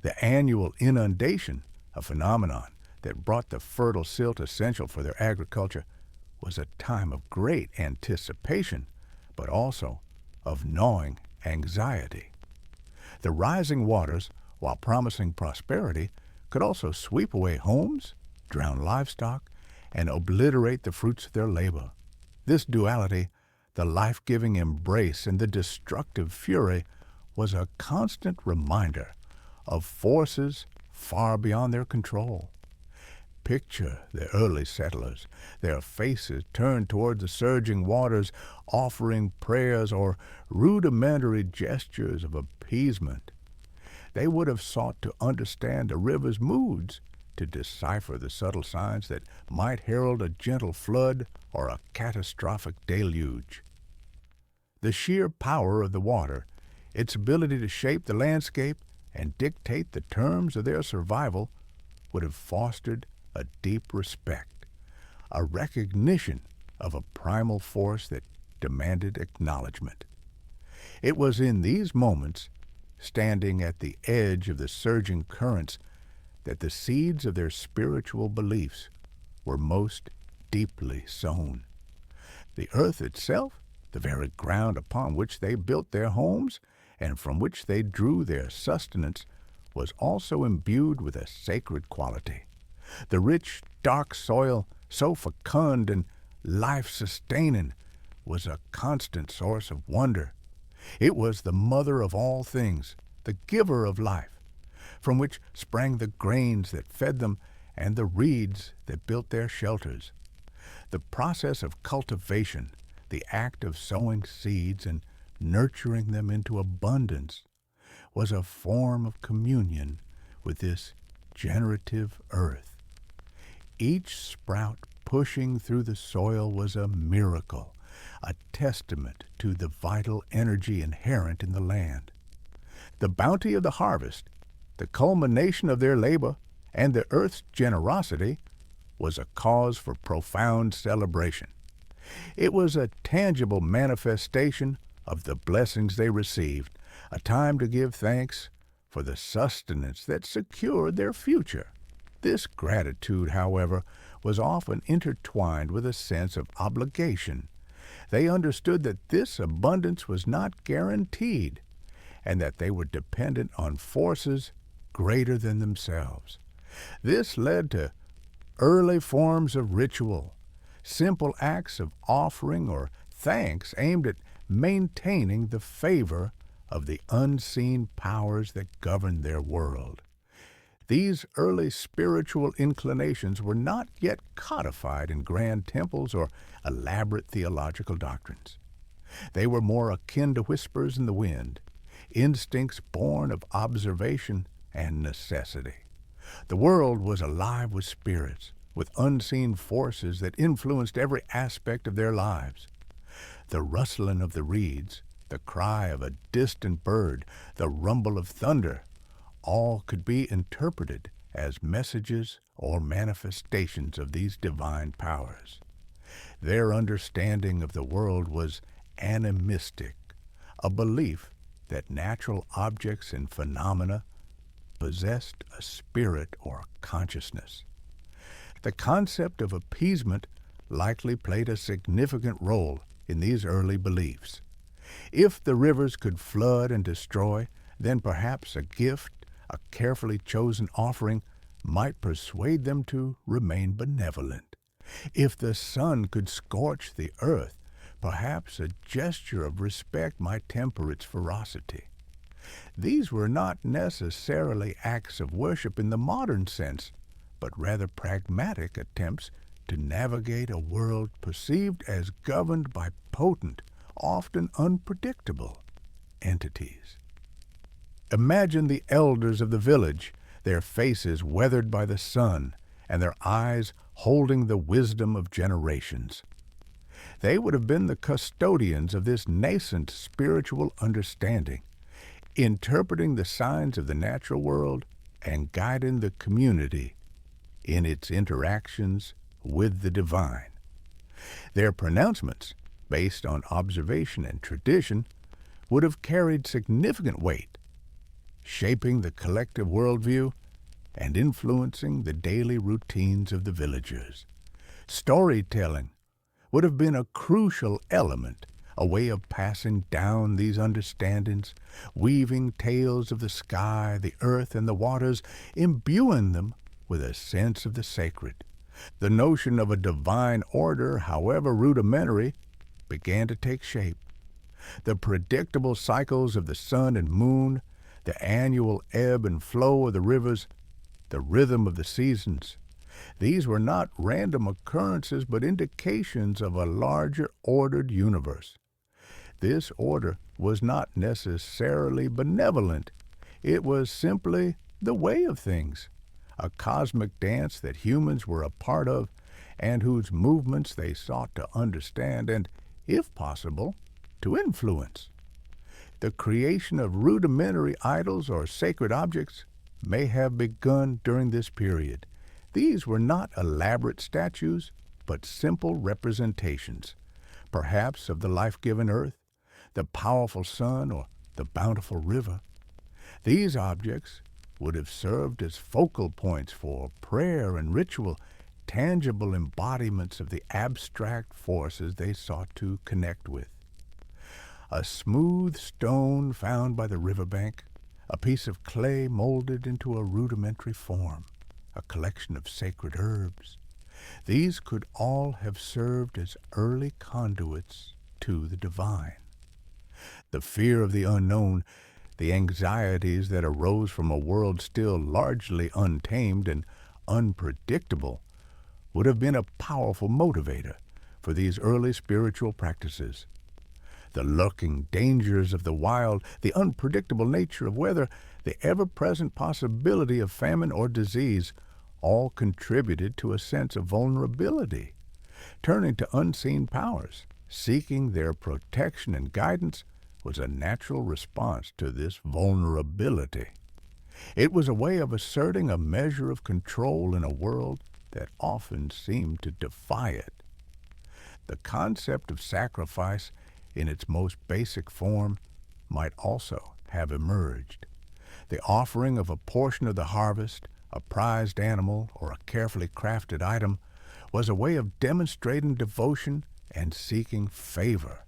The annual inundation, a phenomenon that brought the fertile silt essential for their agriculture, was a time of great anticipation, but also of gnawing anxiety. The rising waters, while promising prosperity, could also sweep away homes, drown livestock, and obliterate the fruits of their labor. This duality, the life-giving embrace and the destructive fury, was a constant reminder of forces far beyond their control. Picture the early settlers, their faces turned toward the surging waters, offering prayers or rudimentary gestures of appeasement. They would have sought to understand the river's moods, to decipher the subtle signs that might herald a gentle flood or a catastrophic deluge. The sheer power of the water, its ability to shape the landscape and dictate the terms of their survival, would have fostered a deep respect, a recognition of a primal force that demanded acknowledgement. It was in these moments, standing at the edge of the surging currents, that the seeds of their spiritual beliefs were most deeply sown. The earth itself, the very ground upon which they built their homes and from which they drew their sustenance, was also imbued with a sacred quality. The rich, dark soil, so fecund and life-sustaining, was a constant source of wonder. It was the mother of all things, the giver of life, from which sprang the grains that fed them and the reeds that built their shelters. The process of cultivation, the act of sowing seeds and nurturing them into abundance, was a form of communion with this generative earth. Each sprout pushing through the soil was a miracle, a testament to the vital energy inherent in the land. The bounty of the harvest, the culmination of their labor, and the earth's generosity was a cause for profound celebration. It was a tangible manifestation of the blessings they received, a time to give thanks for the sustenance that secured their future. This gratitude, however, was often intertwined with a sense of obligation. They understood that this abundance was not guaranteed, and that they were dependent on forces greater than themselves. This led to early forms of ritual, simple acts of offering or thanks aimed at maintaining the favor of the unseen powers that governed their world. These early spiritual inclinations were not yet codified in grand temples or elaborate theological doctrines. They were more akin to whispers in the wind, instincts born of observation and necessity. The world was alive with spirits, with unseen forces that influenced every aspect of their lives. The rustling of the reeds, the cry of a distant bird, the rumble of thunder, all could be interpreted as messages or manifestations of these divine powers. Their understanding of the world was animistic, a belief that natural objects and phenomena possessed a spirit or consciousness. The concept of appeasement likely played a significant role in these early beliefs. If the rivers could flood and destroy, then perhaps a gift, a carefully chosen offering, might persuade them to remain benevolent. If the sun could scorch the earth, perhaps a gesture of respect might temper its ferocity. These were not necessarily acts of worship in the modern sense, but rather pragmatic attempts to navigate a world perceived as governed by potent, often unpredictable entities. Imagine the elders of the village, their faces weathered by the sun, and their eyes holding the wisdom of generations. They would have been the custodians of this nascent spiritual understanding, interpreting the signs of the natural world and guiding the community in its interactions with the divine. Their pronouncements, based on observation and tradition, would have carried significant weight, shaping the collective worldview and influencing the daily routines of the villagers. Storytelling would have been a crucial element, a way of passing down these understandings, weaving tales of the sky, the earth, and the waters, imbuing them with a sense of the sacred. The notion of a divine order, however rudimentary, began to take shape. The predictable cycles of the sun and moon, the annual ebb and flow of the rivers, the rhythm of the seasons, these were not random occurrences but indications of a larger ordered universe. This order was not necessarily benevolent. It was simply the way of things, a cosmic dance that humans were a part of and whose movements they sought to understand and, if possible, to influence. The creation of rudimentary idols or sacred objects may have begun during this period. These were not elaborate statues, but simple representations, perhaps of the life-given earth, the powerful sun, or the bountiful river. These objects would have served as focal points for prayer and ritual, tangible embodiments of the abstract forces they sought to connect with. A smooth stone found by the riverbank, a piece of clay molded into a rudimentary form, a collection of sacred herbs. These could all have served as early conduits to the divine. The fear of the unknown, the anxieties that arose from a world still largely untamed and unpredictable, would have been a powerful motivator for these early spiritual practices. The lurking dangers of the wild, the unpredictable nature of weather, the ever-present possibility of famine or disease, all contributed to a sense of vulnerability. Turning to unseen powers, seeking their protection and guidance, was a natural response to this vulnerability. It was a way of asserting a measure of control in a world that often seemed to defy it. The concept of sacrifice in its most basic form might also have emerged. The offering of a portion of the harvest, a prized animal, or a carefully crafted item was a way of demonstrating devotion and seeking favor.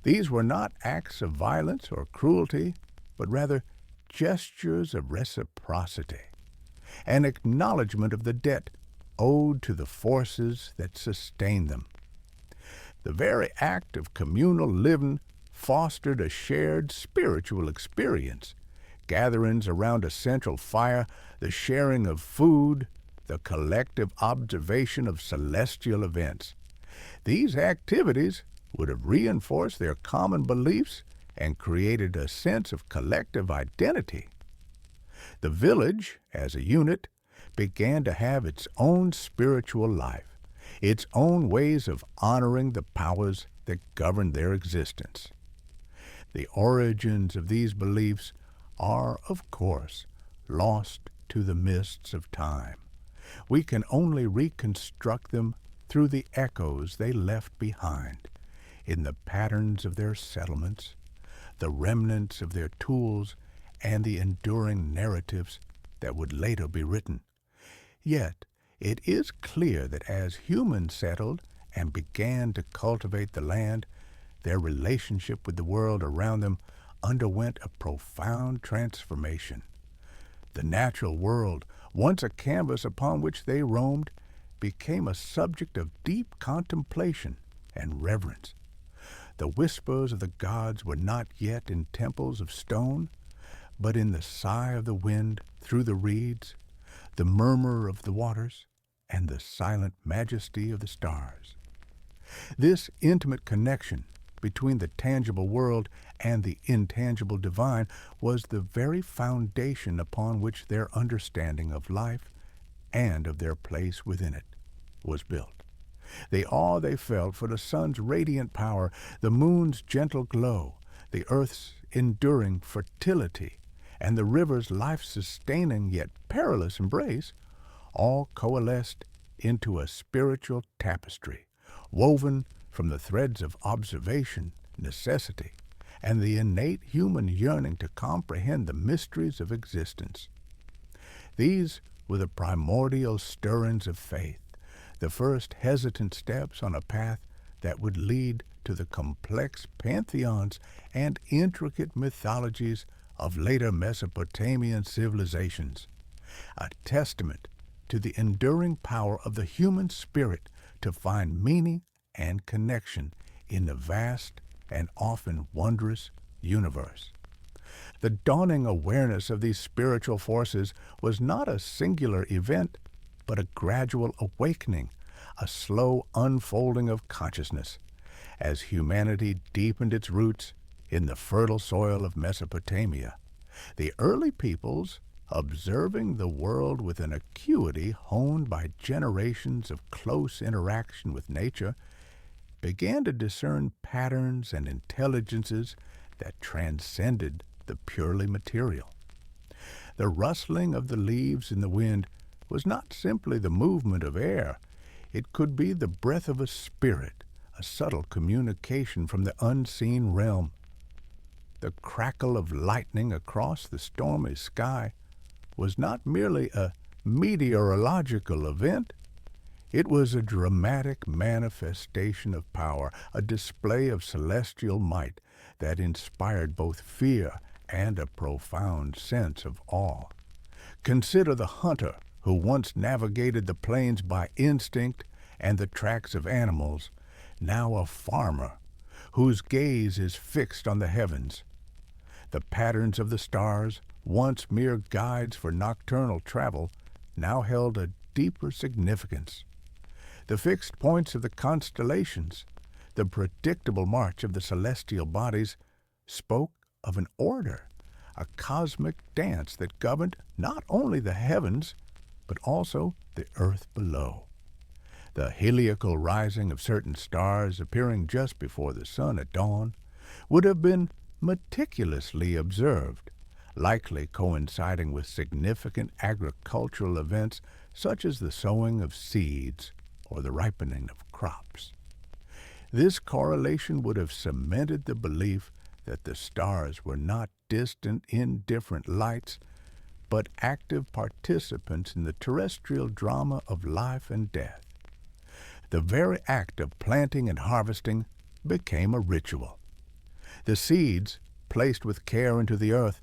These were not acts of violence or cruelty, but rather gestures of reciprocity, an acknowledgement of the debt owed to the forces that sustain them. The very act of communal living fostered a shared spiritual experience. Gatherings around a central fire, the sharing of food, the collective observation of celestial events. These activities would have reinforced their common beliefs and created a sense of collective identity. The village, as a unit, began to have its own spiritual life, its own ways of honoring the powers that govern their existence. The origins of these beliefs are, of course, lost to the mists of time. We can only reconstruct them through the echoes they left behind, in the patterns of their settlements, the remnants of their tools, and the enduring narratives that would later be written. Yet, it is clear that as humans settled and began to cultivate the land, their relationship with the world around them underwent a profound transformation. The natural world, once a canvas upon which they roamed, became a subject of deep contemplation and reverence. The whispers of the gods were not yet in temples of stone, but in the sigh of the wind through the reeds, the murmur of the waters, and the silent majesty of the stars. This intimate connection between the tangible world and the intangible divine was the very foundation upon which their understanding of life and of their place within it was built. The awe they felt for the sun's radiant power, the moon's gentle glow, the earth's enduring fertility, and the river's life-sustaining yet perilous embrace, all coalesced into a spiritual tapestry, woven from the threads of observation, necessity, and the innate human yearning to comprehend the mysteries of existence. These were the primordial stirrings of faith, the first hesitant steps on a path that would lead to the complex pantheons and intricate mythologies of later Mesopotamian civilizations, a testament to the enduring power of the human spirit to find meaning and connection in the vast and often wondrous universe. The dawning awareness of these spiritual forces was not a singular event, but a gradual awakening, a slow unfolding of consciousness, as humanity deepened its roots in the fertile soil of Mesopotamia. The early peoples, observing the world with an acuity honed by generations of close interaction with nature, began to discern patterns and intelligences that transcended the purely material. The rustling of the leaves in the wind was not simply the movement of air. It could be the breath of a spirit, a subtle communication from the unseen realm. The crackle of lightning across the stormy sky was not merely a meteorological event. It was a dramatic manifestation of power, a display of celestial might that inspired both fear and a profound sense of awe. Consider the hunter who once navigated the plains by instinct and the tracks of animals, now a farmer whose gaze is fixed on the heavens. The patterns of the stars, once mere guides for nocturnal travel, now held a deeper significance. The fixed points of the constellations, the predictable march of the celestial bodies, spoke of an order, a cosmic dance that governed not only the heavens, but also the earth below. The heliacal rising of certain stars appearing just before the sun at dawn would have been meticulously observed, likely coinciding with significant agricultural events such as the sowing of seeds or the ripening of crops. This correlation would have cemented the belief that the stars were not distant, indifferent lights, but active participants in the terrestrial drama of life and death. The very act of planting and harvesting became a ritual. The seeds, placed with care into the earth,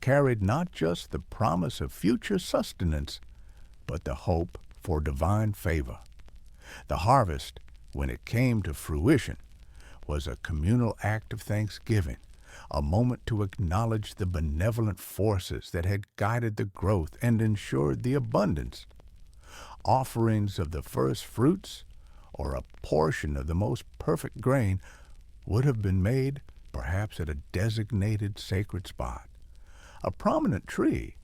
carried not just the promise of future sustenance, but the hope for divine favor. The harvest, when it came to fruition, was a communal act of thanksgiving, a moment to acknowledge the benevolent forces that had guided the growth and ensured the abundance. Offerings of the first fruits, or a portion of the most perfect grain, would have been made perhaps at a designated sacred spot. A prominent tree,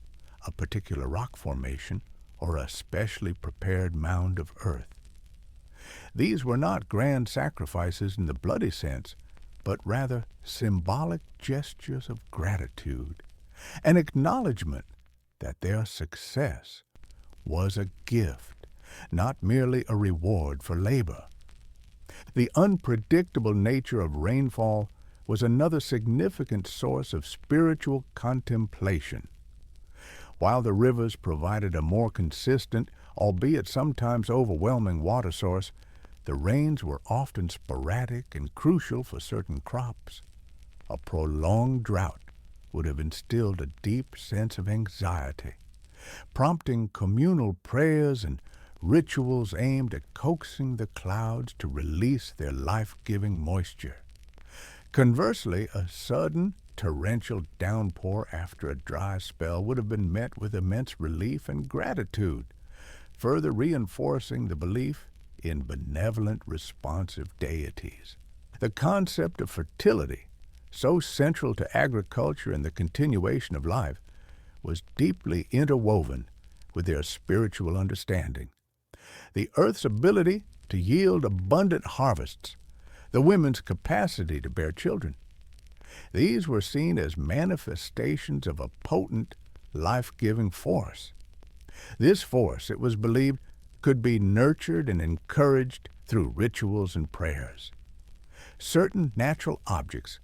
a particular rock formation, or a specially prepared mound of earth. These were not grand sacrifices in the bloody sense, but rather symbolic gestures of gratitude, an acknowledgement that their success was a gift, not merely a reward for labor. The unpredictable nature of rainfall was another significant source of spiritual contemplation. While the rivers provided a more consistent, albeit sometimes overwhelming water source, the rains were often sporadic and crucial for certain crops. a prolonged drought would have instilled a deep sense of anxiety, prompting communal prayers and rituals aimed at coaxing the clouds to release their life-giving moisture. Conversely, a sudden, torrential downpour after a dry spell would have been met with immense relief and gratitude, further reinforcing the belief in benevolent, responsive deities. The concept of fertility, so central to agriculture and the continuation of life, was deeply interwoven with their spiritual understanding. The earth's ability to yield abundant harvests, the women's capacity to bear children. These were seen as manifestations of a potent, life-giving force. This force, it was believed, could be nurtured and encouraged through rituals and prayers. Certain natural objects,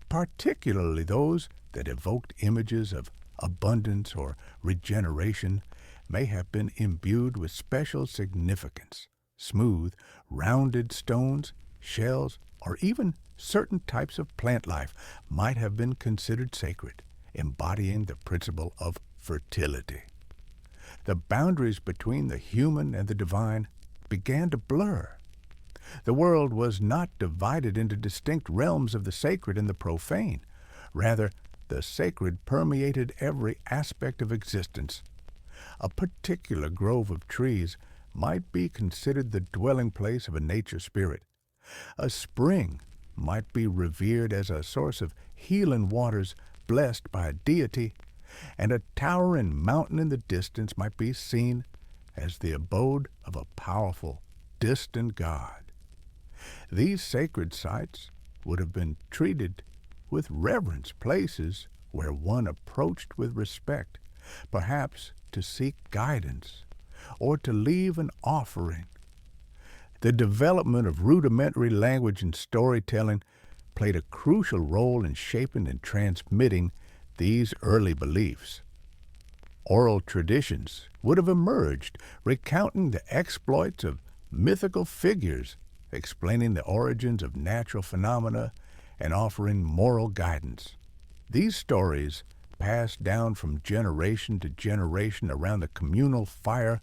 particularly those that evoked images of abundance or regeneration, may have been imbued with special significance. Smooth, rounded stones, shells, or even certain types of plant life might have been considered sacred, embodying the principle of fertility. The boundaries between the human and the divine began to blur. The world was not divided into distinct realms of the sacred and the profane. Rather, the sacred permeated every aspect of existence. A particular grove of trees might be considered the dwelling place of a nature spirit. A spring might be revered as a source of healing waters blessed by a deity, and a towering mountain in the distance might be seen as the abode of a powerful, distant god. These sacred sites would have been treated with reverence, places where one approached with respect, perhaps to seek guidance or to leave an offering. The development of rudimentary language and storytelling played a crucial role in shaping and transmitting these early beliefs. Oral traditions would have emerged, recounting the exploits of mythical figures, explaining the origins of natural phenomena, and offering moral guidance. These stories, passed down from generation to generation around the communal fire,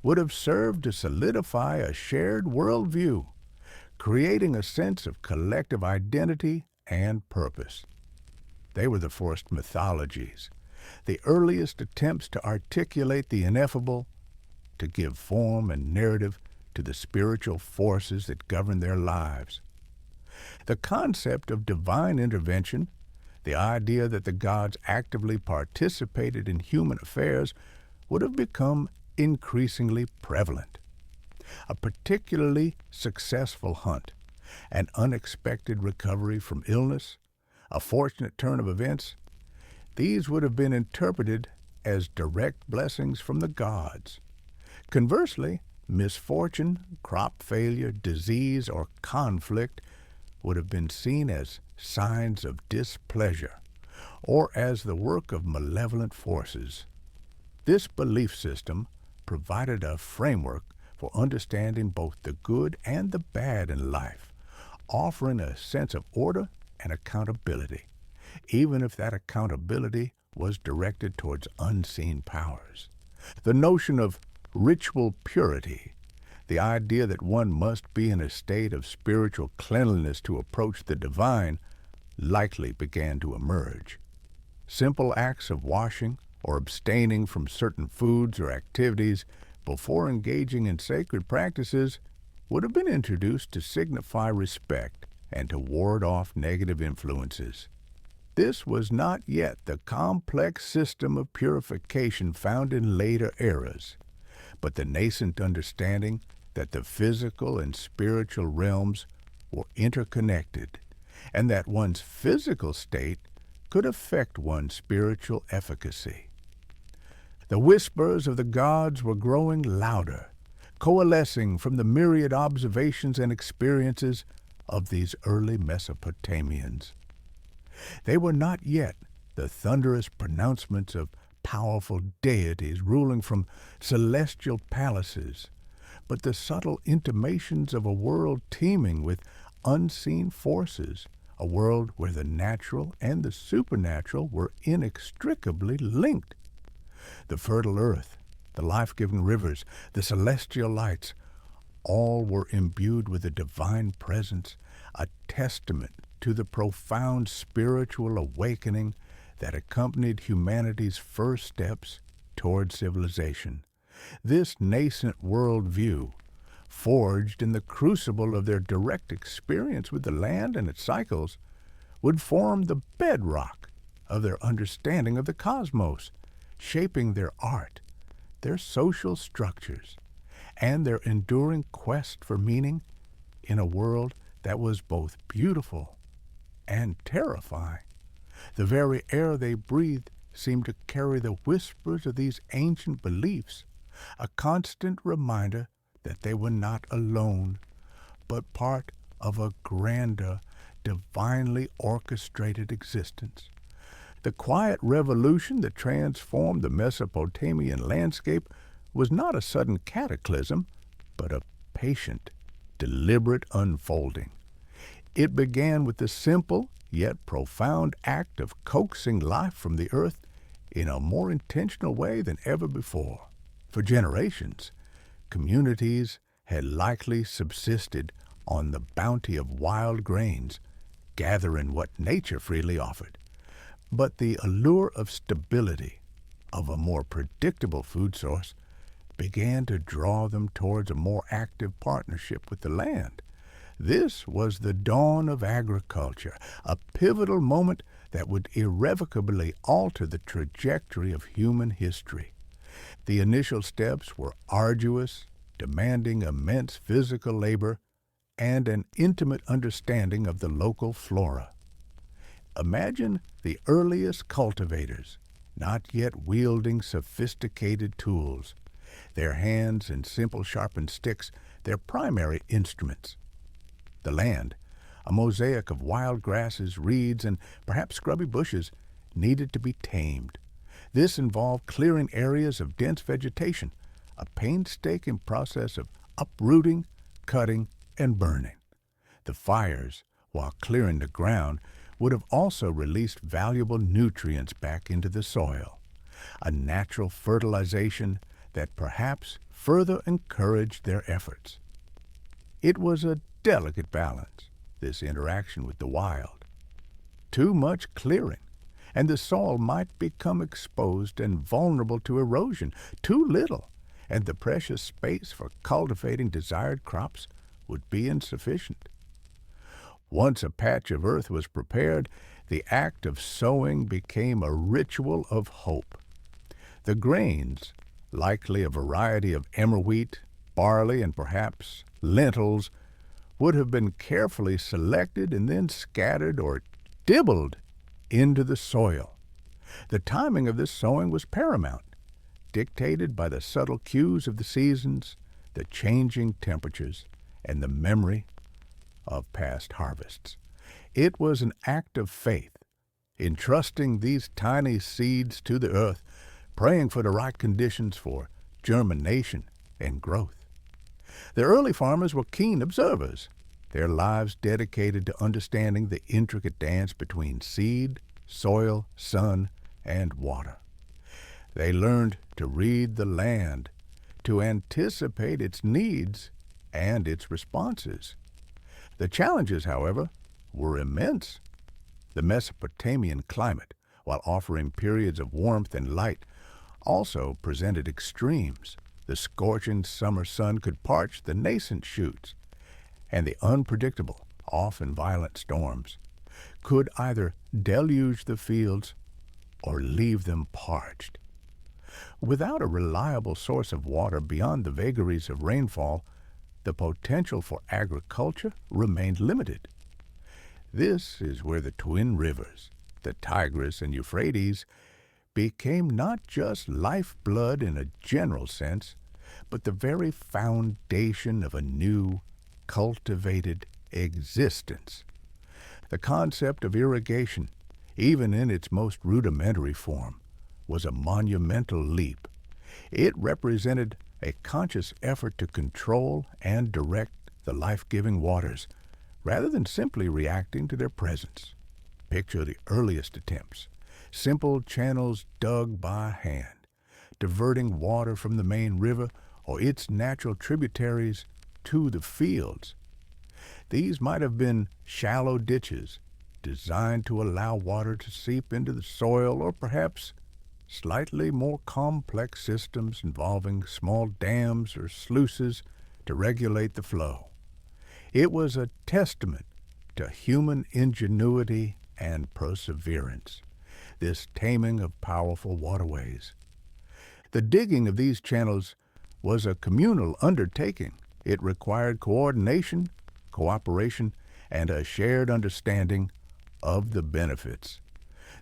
would have served to solidify a shared worldview, creating a sense of collective identity and purpose. They were the first mythologies, the earliest attempts to articulate the ineffable, to give form and narrative to the spiritual forces that govern their lives. The concept of divine intervention, the idea that the gods actively participated in human affairs, would have become increasingly prevalent. A particularly successful hunt, an unexpected recovery from illness, a fortunate turn of events, these would have been interpreted as direct blessings from the gods. Conversely, misfortune, crop failure, disease, or conflict would have been seen as signs of displeasure or as the work of malevolent forces. This belief system provided a framework for understanding both the good and the bad in life, offering a sense of order and accountability, even if that accountability was directed towards unseen powers. The notion of ritual purity, the idea that one must be in a state of spiritual cleanliness to approach the divine, likely began to emerge. Simple acts of washing or abstaining from certain foods or activities before engaging in sacred practices would have been introduced to signify respect and to ward off negative influences. This was not yet the complex system of purification found in later eras, but the nascent understanding that the physical and spiritual realms were interconnected, and that one's physical state could affect one's spiritual efficacy. The whispers of the gods were growing louder, coalescing from the myriad observations and experiences of these early Mesopotamians. They were not yet the thunderous pronouncements of powerful deities ruling from celestial palaces, but the subtle intimations of a world teeming with unseen forces, a world where the natural and the supernatural were inextricably linked. The fertile earth, the life-giving rivers, the celestial lights, all were imbued with a divine presence, a testament to the profound spiritual awakening that accompanied humanity's first steps toward civilization. This nascent worldview, forged in the crucible of their direct experience with the land and its cycles, would form the bedrock of their understanding of the cosmos, shaping their art, their social structures, and their enduring quest for meaning in a world that was both beautiful and terrifying. The very air they breathed seemed to carry the whispers of these ancient beliefs, a constant reminder that they were not alone, but part of a grander, divinely orchestrated existence. The quiet revolution that transformed the Mesopotamian landscape was not a sudden cataclysm, but a patient, deliberate unfolding. It began with the simple yet profound act of coaxing life from the earth in a more intentional way than ever before. For generations, communities had likely subsisted on the bounty of wild grains, gathering what nature freely offered. But the allure of stability, of a more predictable food source, began to draw them towards a more active partnership with the land. This was the dawn of agriculture, a pivotal moment that would irrevocably alter the trajectory of human history. The initial steps were arduous, demanding immense physical labor and an intimate understanding of the local flora. Imagine the earliest cultivators, not yet wielding sophisticated tools, their hands and simple sharpened sticks their primary instruments. The land, a mosaic of wild grasses, reeds, and perhaps scrubby bushes, needed to be tamed. This involved clearing areas of dense vegetation, a painstaking process of uprooting, cutting, and burning. The fires, while clearing the ground, would have also released valuable nutrients back into the soil, a natural fertilization that perhaps further encouraged their efforts. It was a delicate balance, this interaction with the wild. Too much clearing, and the soil might become exposed and vulnerable to erosion. Too little, and the precious space for cultivating desired crops would be insufficient. Once a patch of earth was prepared, the act of sowing became a ritual of hope. The grains, likely a variety of emmer wheat, barley, and perhaps lentils, would have been carefully selected and then scattered or dibbled into the soil. The timing of this sowing was paramount, dictated by the subtle cues of the seasons, the changing temperatures, and the memory of past harvests. It was an act of faith, entrusting these tiny seeds to the earth, praying for the right conditions for germination and growth. The early farmers were keen observers, their lives dedicated to understanding the intricate dance between seed, soil, sun, and water. They learned to read the land, to anticipate its needs and its responses. The challenges, however, were immense. The Mesopotamian climate, while offering periods of warmth and light, also presented extremes. The scorching summer sun could parch the nascent shoots, and the unpredictable, often violent storms could either deluge the fields or leave them parched. Without a reliable source of water beyond the vagaries of rainfall, the potential for agriculture remained limited. This is where the twin rivers, the Tigris and Euphrates, became not just lifeblood in a general sense, but the very foundation of a new, cultivated existence. The concept of irrigation, even in its most rudimentary form, was a monumental leap. It represented a conscious effort to control and direct the life-giving waters, rather than simply reacting to their presence. Picture the earliest attempts. Simple channels dug by hand, diverting water from the main river or its natural tributaries to the fields. These might have been shallow ditches designed to allow water to seep into the soil, or perhaps slightly more complex systems involving small dams or sluices to regulate the flow. It was a testament to human ingenuity and perseverance, this taming of powerful waterways. The digging of these channels was a communal undertaking. It required coordination, cooperation, and a shared understanding of the benefits.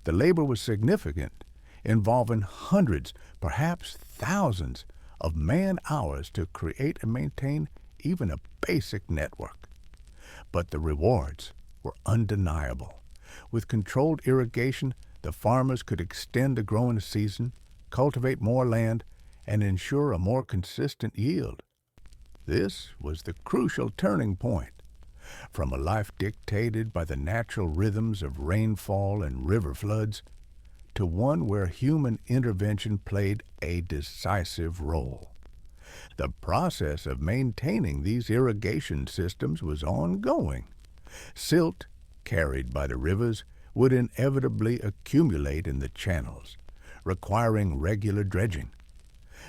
The labor was significant, involving hundreds, perhaps thousands, of man-hours to create and maintain even a basic network. But the rewards were undeniable. With controlled irrigation, the farmers could extend the growing season, cultivate more land, and ensure a more consistent yield. This was the crucial turning point. From a life dictated by the natural rhythms of rainfall and river floods, to one where human intervention played a decisive role. The process of maintaining these irrigation systems was ongoing. Silt, carried by the rivers, would inevitably accumulate in the channels, requiring regular dredging.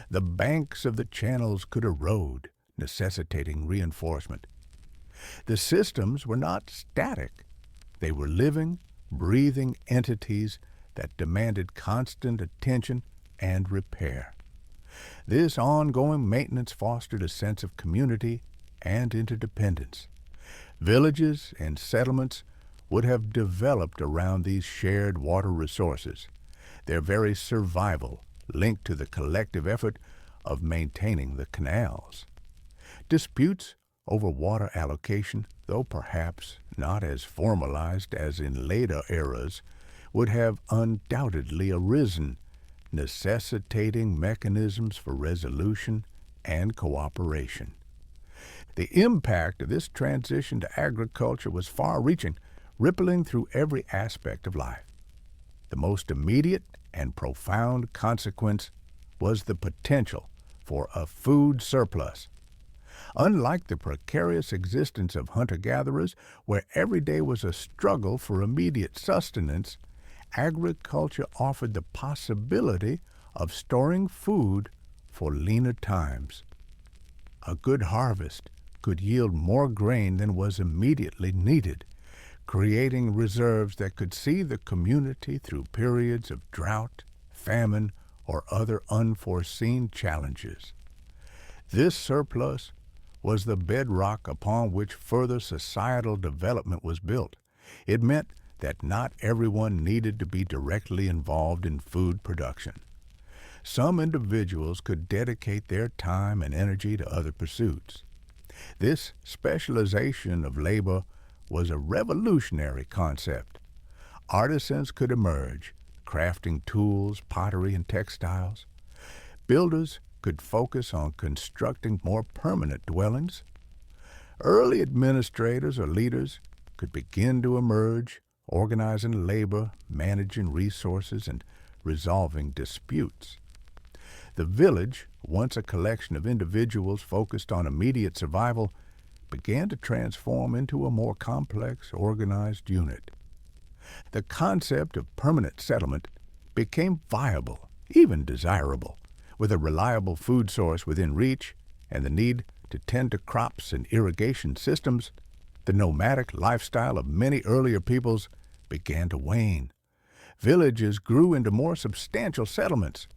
The banks of the channels could erode, necessitating reinforcement. The systems were not static. They were living, breathing entities that demanded constant attention and repair. This ongoing maintenance fostered a sense of community and interdependence. Villages and settlements would have developed around these shared water resources, their very survival linked to the collective effort of maintaining the canals. Disputes over water allocation, though perhaps not as formalized as in later eras, would have undoubtedly arisen, necessitating mechanisms for resolution and cooperation. The impact of this transition to agriculture was far-reaching, rippling through every aspect of life. The most immediate and profound consequence was the potential for a food surplus. Unlike the precarious existence of hunter-gatherers, where every day was a struggle for immediate sustenance, agriculture offered the possibility of storing food for leaner times. A good harvest could yield more grain than was immediately needed, creating reserves that could see the community through periods of drought, famine, or other unforeseen challenges. This surplus was the bedrock upon which further societal development was built. It meant that not everyone needed to be directly involved in food production. Some individuals could dedicate their time and energy to other pursuits. This specialization of labor was a revolutionary concept. Artisans could emerge, crafting tools, pottery, and textiles. Builders could focus on constructing more permanent dwellings. Early administrators or leaders could begin to emerge, organizing labor, managing resources, and resolving disputes. The village, once a collection of individuals focused on immediate survival, began to transform into a more complex, organized unit. The concept of permanent settlement became viable, even desirable, with a reliable food source within reach and the need to tend to crops and irrigation systems. The nomadic lifestyle of many earlier peoples began to wane. Villages grew into more substantial settlements,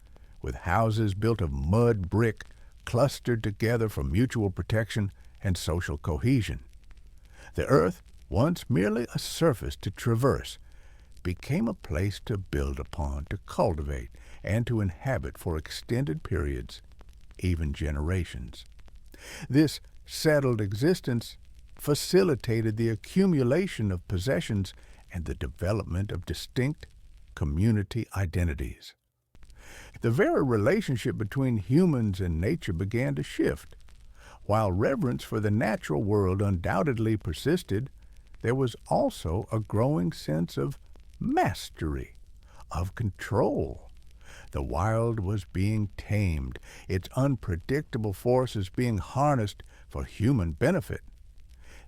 with houses built of mud brick clustered together for mutual protection and social cohesion. The earth, once merely a surface to traverse, became a place to build upon, to cultivate, and to inhabit for extended periods, even generations. This settled existence facilitated the accumulation of possessions and the development of distinct community identities. The very relationship between humans and nature began to shift. While reverence for the natural world undoubtedly persisted, there was also a growing sense of mastery, of control. The wild was being tamed, its unpredictable forces being harnessed for human benefit.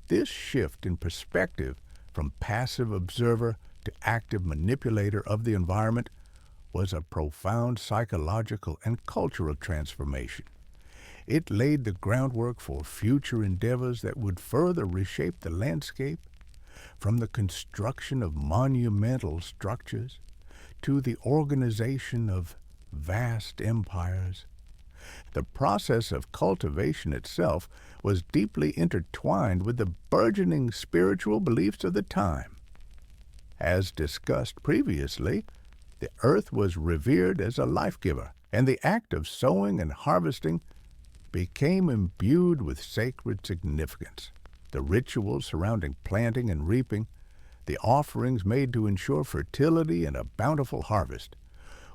This shift in perspective from passive observer to active manipulator of the environment was a profound psychological and cultural transformation. It laid the groundwork for future endeavors that would further reshape the landscape, from the construction of monumental structures to the organization of vast empires. The process of cultivation itself was deeply intertwined with the burgeoning spiritual beliefs of the time. As discussed previously, the earth was revered as a life-giver, and the act of sowing and harvesting became imbued with sacred significance. The rituals surrounding planting and reaping, the offerings made to ensure fertility and a bountiful harvest,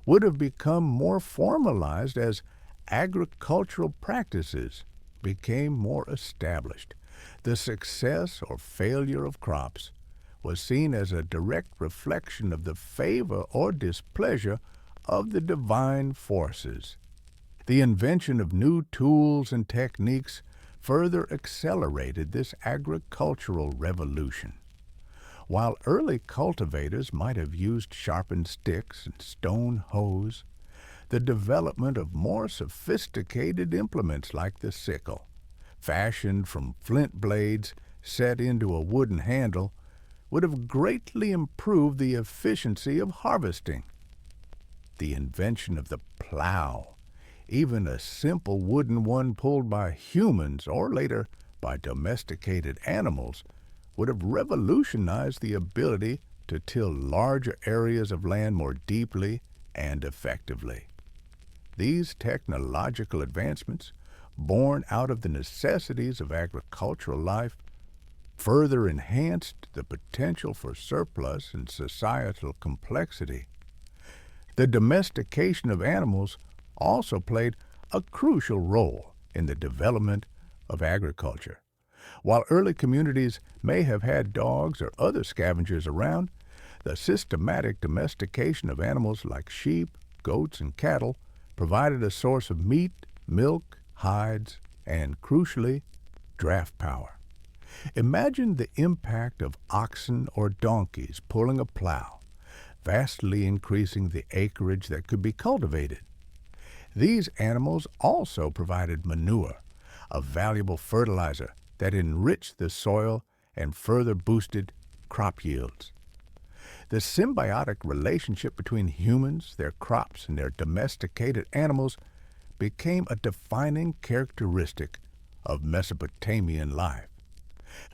would have become more formalized as agricultural practices became more established. The success or failure of crops was seen as a direct reflection of the favor or displeasure of the divine forces. The invention of new tools and techniques further accelerated this agricultural revolution. While early cultivators might have used sharpened sticks and stone hoes, the development of more sophisticated implements like the sickle, fashioned from flint blades set into a wooden handle, would have greatly improved the efficiency of harvesting. The invention of the plow, even a simple wooden one pulled by humans or later by domesticated animals, would have revolutionized the ability to till larger areas of land more deeply and effectively. These technological advancements, born out of the necessities of agricultural life, further enhanced the potential for surplus and societal complexity. The domestication of animals also played a crucial role in the development of agriculture. While early communities may have had dogs or other scavengers around, the systematic domestication of animals like sheep, goats, and cattle provided a source of meat, milk, hides, and, crucially, draft power. Imagine the impact of oxen or donkeys pulling a plow, vastly increasing the acreage that could be cultivated. These animals also provided manure, a valuable fertilizer that enriched the soil and further boosted crop yields. The symbiotic relationship between humans, their crops, and their domesticated animals became a defining characteristic of Mesopotamian life.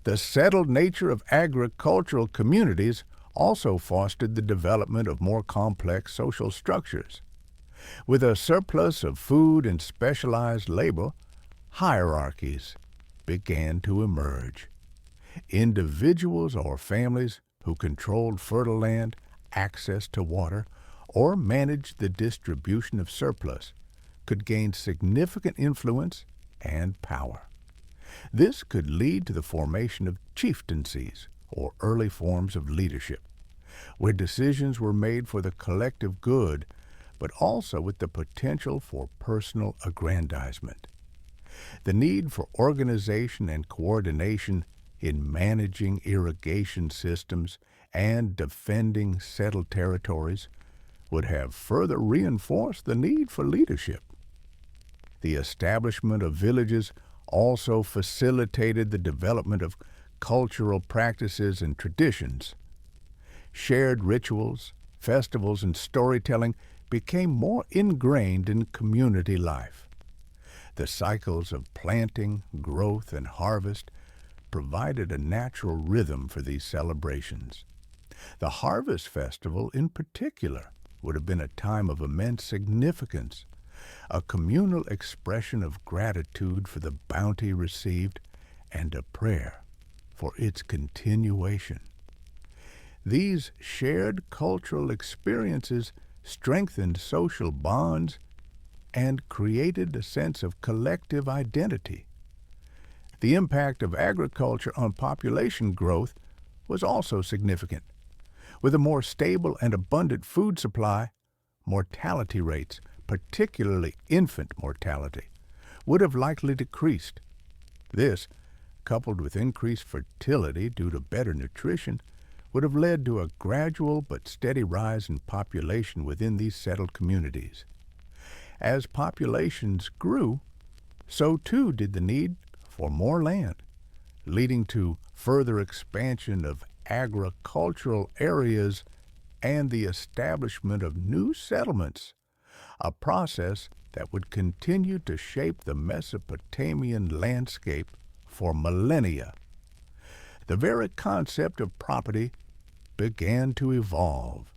The settled nature of agricultural communities also fostered the development of more complex social structures. With a surplus of food and specialized labor, hierarchies began to emerge. Individuals or families who controlled fertile land, access to water, or managed the distribution of surplus could gain significant influence and power. This could lead to the formation of chieftaincies, or early forms of leadership, where decisions were made for the collective good, but also with the potential for personal aggrandizement. The need for organization and coordination in managing irrigation systems and defending settled territories would have further reinforced the need for leadership. The establishment of villages also facilitated the development of cultural practices and traditions. Shared rituals, festivals, and storytelling became more ingrained in community life. The cycles of planting, growth, and harvest provided a natural rhythm for these celebrations. The harvest festival, in particular, would have been a time of immense significance, a communal expression of gratitude for the bounty received and a prayer for its continuation. These shared cultural experiences strengthened social bonds and created a sense of collective identity. The impact of agriculture on population growth was also significant. With a more stable and abundant food supply, mortality rates, particularly infant mortality, would have likely decreased. This, coupled with increased fertility due to better nutrition, would have led to a gradual but steady rise in population within these settled communities. As populations grew, so too did the need for more land, leading to further expansion of agricultural areas and the establishment of new settlements, a process that would continue to shape the Mesopotamian landscape for millennia. The very concept of property began to evolve.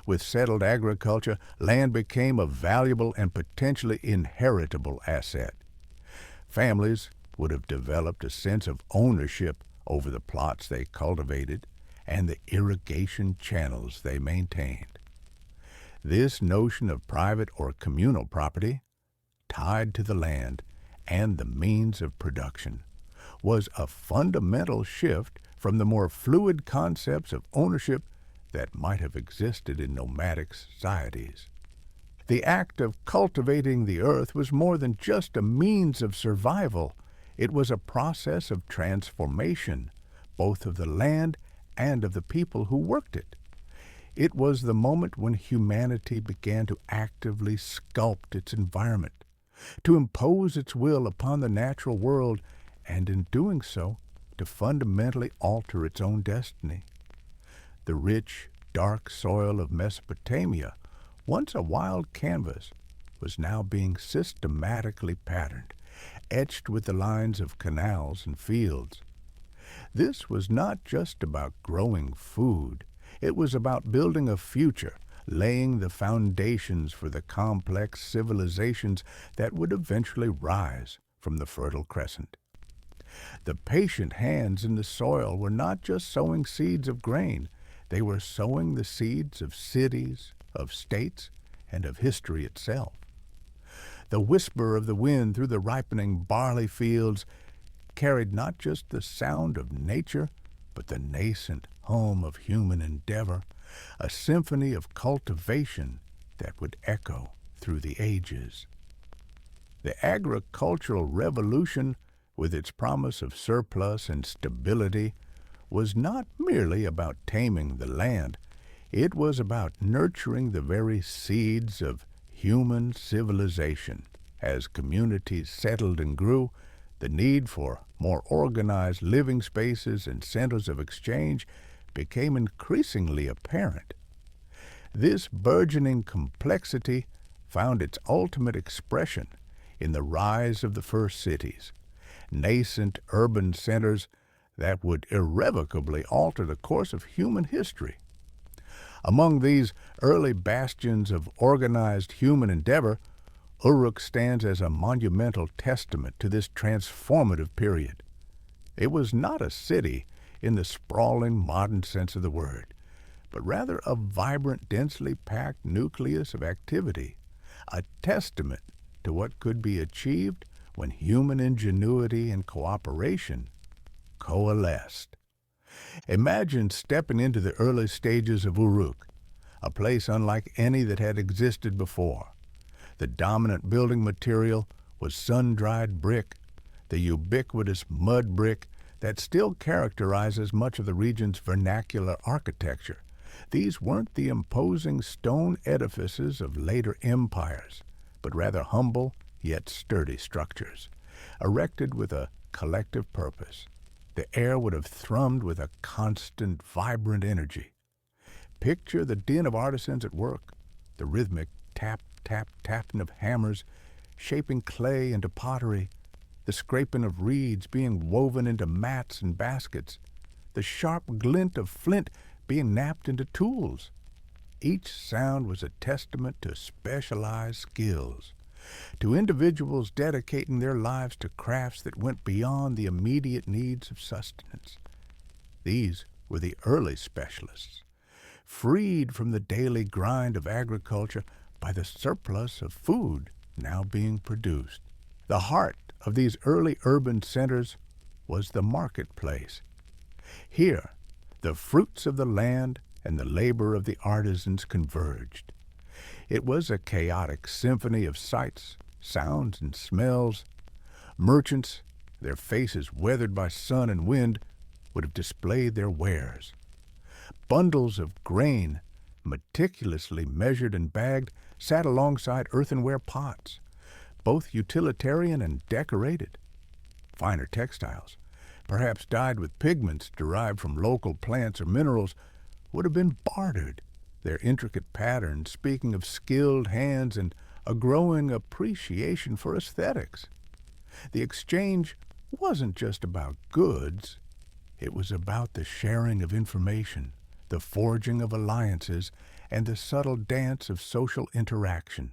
With settled agriculture, land became a valuable and potentially inheritable asset. Families would have developed a sense of ownership over the plots they cultivated and the irrigation channels they maintained. This notion of private or communal property, tied to the land and the means of production, was a fundamental shift from the more fluid concepts of ownership that might have existed in nomadic societies. The act of cultivating the earth was more than just a means of survival. It was a process of transformation, both of the land and of the people who worked it. It was the moment when humanity began to actively sculpt its environment, to impose its will upon the natural world, and in doing so, to fundamentally alter its own destiny. The rich, dark soil of Mesopotamia, once a wild canvas, was now being systematically patterned, etched with the lines of canals and fields. This was not just about growing food. It was about building a future, laying the foundations for the complex civilizations that would eventually rise from the Fertile Crescent. The patient hands in the soil were not just sowing seeds of grain. They were sowing the seeds of cities, of states, and of history itself. The whisper of the wind through the ripening barley fields carried not just the sound of nature, but the nascent hum of human endeavor, a symphony of cultivation that would echo through the ages. The agricultural revolution, with its promise of surplus and stability, was not merely about taming the land. It was about nurturing the very seeds of human civilization. As communities settled and grew, the need for more organized living spaces and centers of exchange became increasingly apparent. This burgeoning complexity found its ultimate expression in the rise of the first cities, nascent urban centers that would irrevocably alter the course of human history. Among these early bastions of organized human endeavor, Uruk stands as a monumental testament to this transformative period. It was not a city in the sprawling modern sense of the word, but rather a vibrant, densely packed nucleus of activity, a testament to what could be achieved when human ingenuity and cooperation coalesced. Imagine stepping into the early stages of Uruk, a place unlike any that had existed before. The dominant building material was sun-dried brick, the ubiquitous mud brick that still characterizes much of the region's vernacular architecture. These weren't the imposing stone edifices of later empires, but rather humble yet sturdy structures, erected with a collective purpose. The air would have thrummed with a constant, vibrant energy. Picture the din of artisans at work, the rhythmic tap, tap, tapping of hammers, shaping clay into pottery, the scraping of reeds being woven into mats and baskets, the sharp glint of flint being knapped into tools. Each sound was a testament to specialized skills, to individuals dedicating their lives to crafts that went beyond the immediate needs of sustenance. These were the early specialists, freed from the daily grind of agriculture by the surplus of food now being produced. The heart of these early urban centers was the marketplace. Here, The fruits of the land and the labor of the artisans converged. It was a chaotic symphony of sights, sounds, and smells. Merchants, their faces weathered by sun and wind, would have displayed their wares. Bundles of grain, meticulously measured and bagged, sat alongside earthenware pots, both utilitarian and decorated. Finer textiles, perhaps dyed with pigments derived from local plants or minerals, would have been bartered, their intricate patterns speaking of skilled hands and a growing appreciation for aesthetics. The exchange wasn't just about goods. It was about the sharing of information, the forging of alliances, and the subtle dance of social interaction.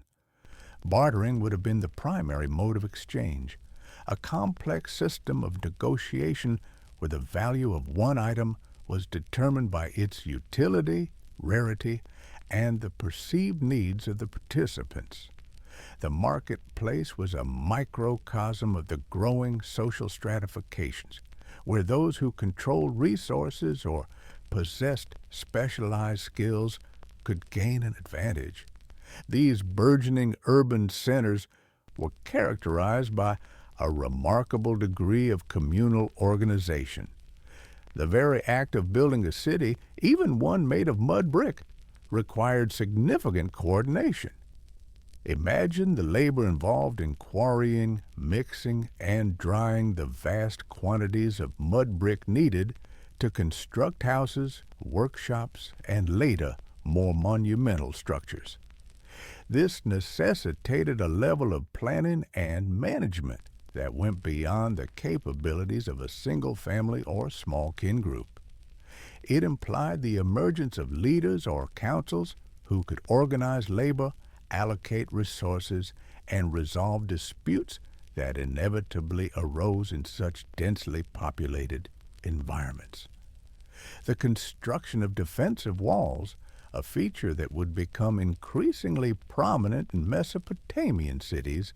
Bartering would have been the primary mode of exchange, a complex system of negotiation where the value of one item was determined by its utility, rarity, and the perceived needs of the participants. The marketplace was a microcosm of the growing social stratifications, where those who controlled resources or possessed specialized skills could gain an advantage. These burgeoning urban centers were characterized by a remarkable degree of communal organization. The very act of building a city, even one made of mud brick, required significant coordination. Imagine the labor involved in quarrying, mixing, and drying the vast quantities of mud brick needed to construct houses, workshops, and later, more monumental structures. This necessitated a level of planning and management that went beyond the capabilities of a single family or small kin group. It implied the emergence of leaders or councils who could organize labor, allocate resources, and resolve disputes that inevitably arose in such densely populated environments. The construction of defensive walls, a feature that would become increasingly prominent in Mesopotamian cities,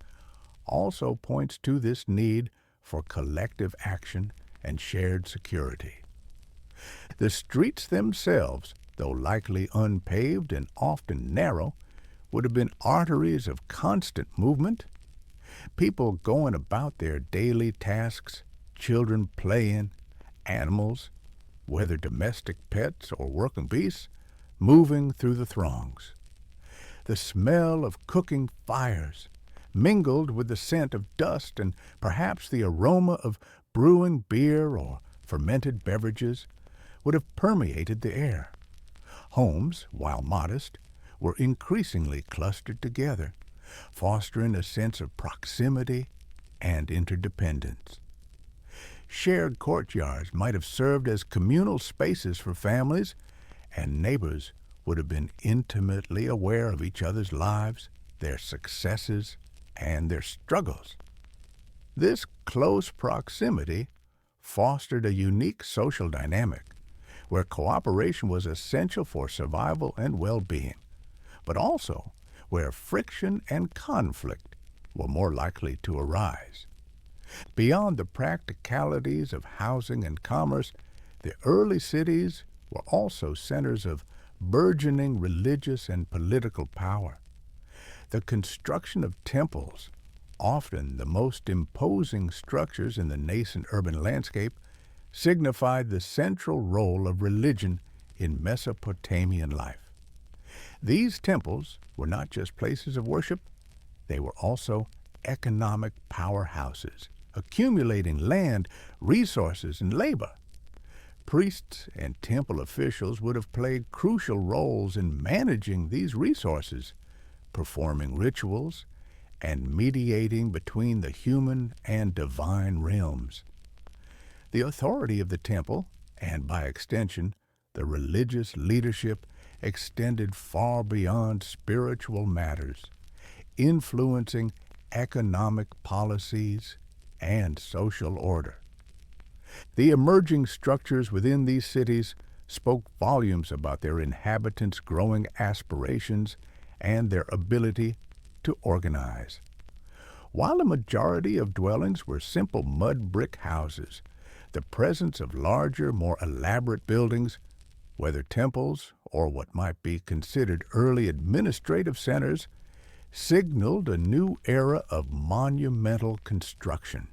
also points to this need for collective action and shared security. The streets themselves, though likely unpaved and often narrow, would have been arteries of constant movement. People going about their daily tasks, children playing, animals, whether domestic pets or working beasts, moving through the throngs. The smell of cooking fires, mingled with the scent of dust and perhaps the aroma of brewing beer or fermented beverages, would have permeated the air. Homes, while modest, were increasingly clustered together, fostering a sense of proximity and interdependence. Shared courtyards might have served as communal spaces for families, and neighbors would have been intimately aware of each other's lives, their successes, and their struggles. This close proximity fostered a unique social dynamic where cooperation was essential for survival and well-being, but also where friction and conflict were more likely to arise. Beyond the practicalities of housing and commerce, the early cities were also centers of burgeoning religious and political power. The construction of temples, often the most imposing structures in the nascent urban landscape, signified the central role of religion in Mesopotamian life. These temples were not just places of worship, they were also economic powerhouses, accumulating land, resources, and labor. Priests and temple officials would have played crucial roles in managing these resources, performing rituals, and mediating between the human and divine realms. The authority of the temple, and by extension, the religious leadership, extended far beyond spiritual matters, influencing economic policies and social order. The emerging structures within these cities spoke volumes about their inhabitants' growing aspirations and their ability to organize. While a majority of dwellings were simple mud brick houses, The presence of larger, more elaborate buildings, whether temples or what might be considered early administrative centers, signaled a new era of monumental construction.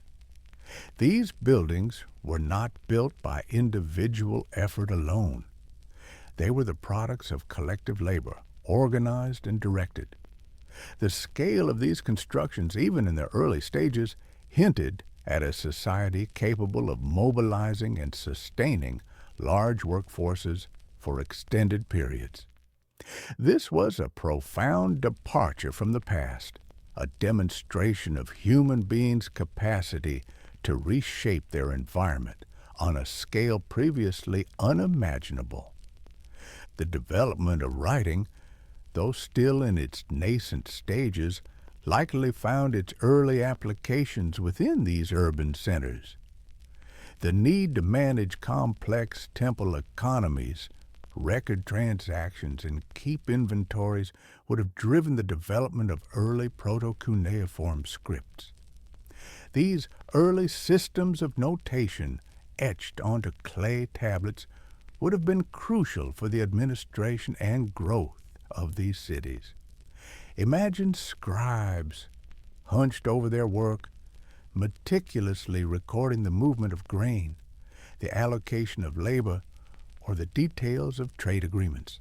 These buildings were not built by individual effort alone. They were the products of collective labor, organized and directed. The scale of these constructions, even in their early stages, hinted at a society capable of mobilizing and sustaining large workforces for extended periods. This was a profound departure from the past, a demonstration of human beings' capacity to reshape their environment on a scale previously unimaginable. The development of writing, though still in its nascent stages, likely found its early applications within these urban centers. The need to manage complex temple economies, record transactions, and keep inventories would have driven the development of early proto-cuneiform scripts. These early systems of notation, etched onto clay tablets, would have been crucial for the administration and growth of these cities. Imagine scribes, hunched over their work, meticulously recording the movement of grain, the allocation of labor, or the details of trade agreements.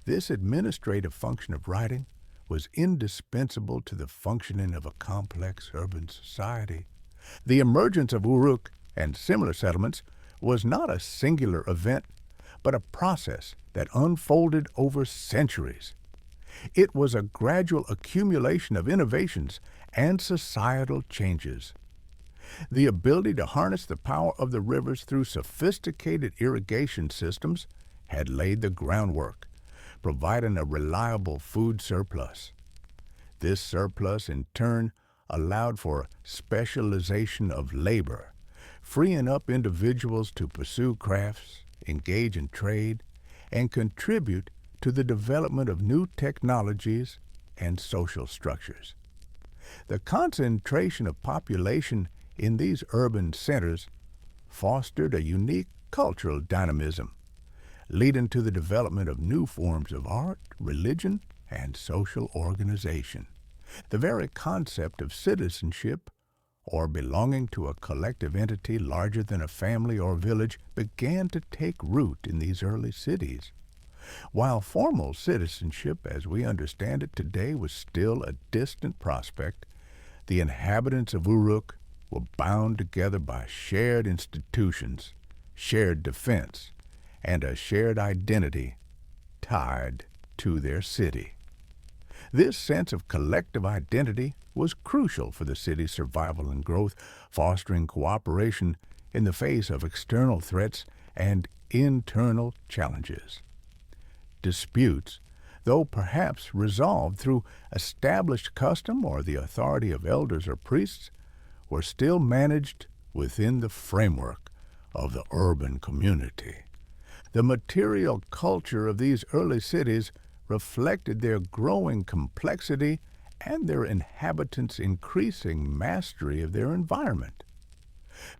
This administrative function of writing was indispensable to the functioning of a complex urban society. The emergence of Uruk and similar settlements was not a singular event, but a process that unfolded over centuries. It was a gradual accumulation of innovations and societal changes. The ability to harness the power of the rivers through sophisticated irrigation systems had laid the groundwork, providing a reliable food surplus. This surplus, in turn, allowed for specialization of labor, freeing up individuals to pursue crafts, engage in trade, and contribute to the development of new technologies and social structures. The concentration of population in these urban centers fostered a unique cultural dynamism, leading to the development of new forms of art, religion, and social organization. The very concept of citizenship, or belonging to a collective entity larger than a family or village, began to take root in these early cities. While formal citizenship, as we understand it today, was still a distant prospect, the inhabitants of Uruk were bound together by shared institutions, shared defense, and a shared identity tied to their city. This sense of collective identity was crucial for the city's survival and growth, fostering cooperation in the face of external threats and internal challenges. Disputes, though perhaps resolved through established custom or the authority of elders or priests, were still managed within the framework of the urban community. The material culture of these early cities reflected their growing complexity and their inhabitants' increasing mastery of their environment.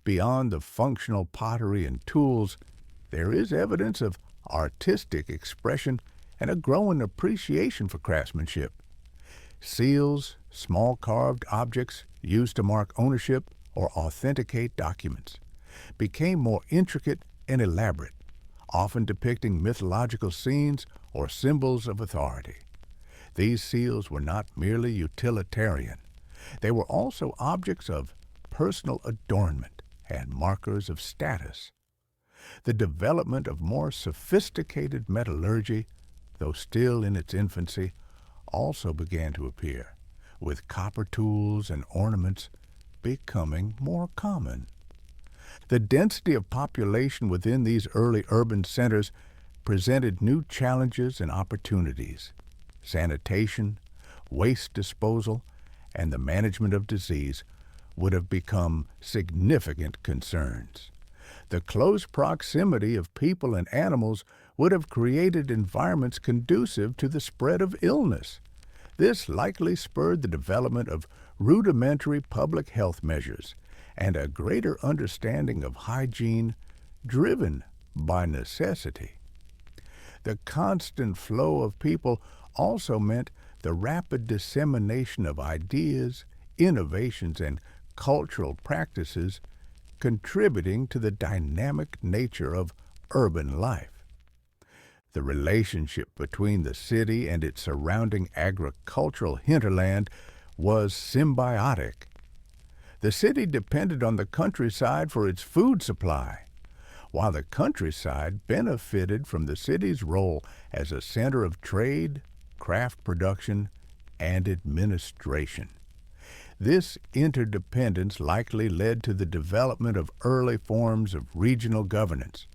Beyond the functional pottery and tools, there is evidence of artistic expression and a growing appreciation for craftsmanship. Seals, small carved objects used to mark ownership or authenticate documents, became more intricate and elaborate, often depicting mythological scenes or symbols of authority. These seals were not merely utilitarian. They were also objects of personal adornment and markers of status. The development of more sophisticated metallurgy, though still in its infancy, also began to appear, with copper tools and ornaments becoming more common. The density of population within these early urban centers presented new challenges and opportunities. Sanitation, waste disposal, and the management of disease would have become significant concerns. The close proximity of people and animals would have created environments conducive to the spread of illness. This likely spurred the development of rudimentary public health measures and a greater understanding of hygiene driven by necessity. The constant flow of people also meant the rapid dissemination of ideas, innovations, and cultural practices contributing to the dynamic nature of urban life. The relationship between the city and its surrounding agricultural hinterland was symbiotic. The city depended on the countryside for its food supply, while the countryside benefited from the city's role as a center of trade, craft production, and administration. This interdependence likely led to the development of early forms of regional governance,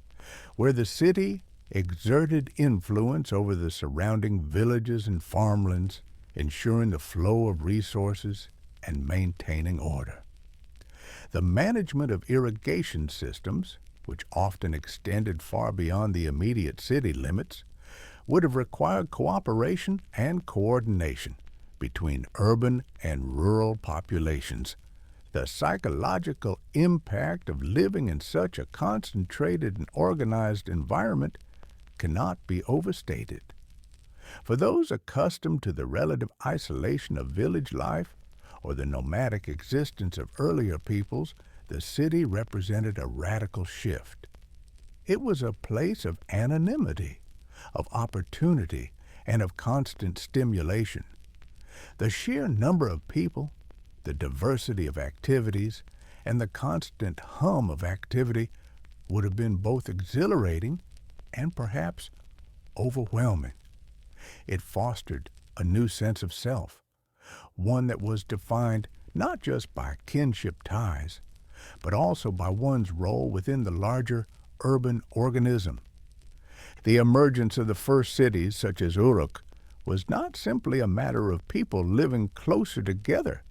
where the city exerted influence over the surrounding villages and farmlands, ensuring the flow of resources and maintaining order. The management of irrigation systems, which often extended far beyond the immediate city limits, would have required cooperation and coordination between urban and rural populations. The psychological impact of living in such a concentrated and organized environment cannot be overstated. For those accustomed to the relative isolation of village life or the nomadic existence of earlier peoples, the city represented a radical shift. It was a place of anonymity, of opportunity, and of constant stimulation. The sheer number of people, the diversity of activities, and the constant hum of activity would have been both exhilarating and perhaps overwhelming. It fostered a new sense of self, one that was defined not just by kinship ties, but also by one's role within the larger urban organism. The emergence of the first cities, such as Uruk, was not simply a matter of people living closer together.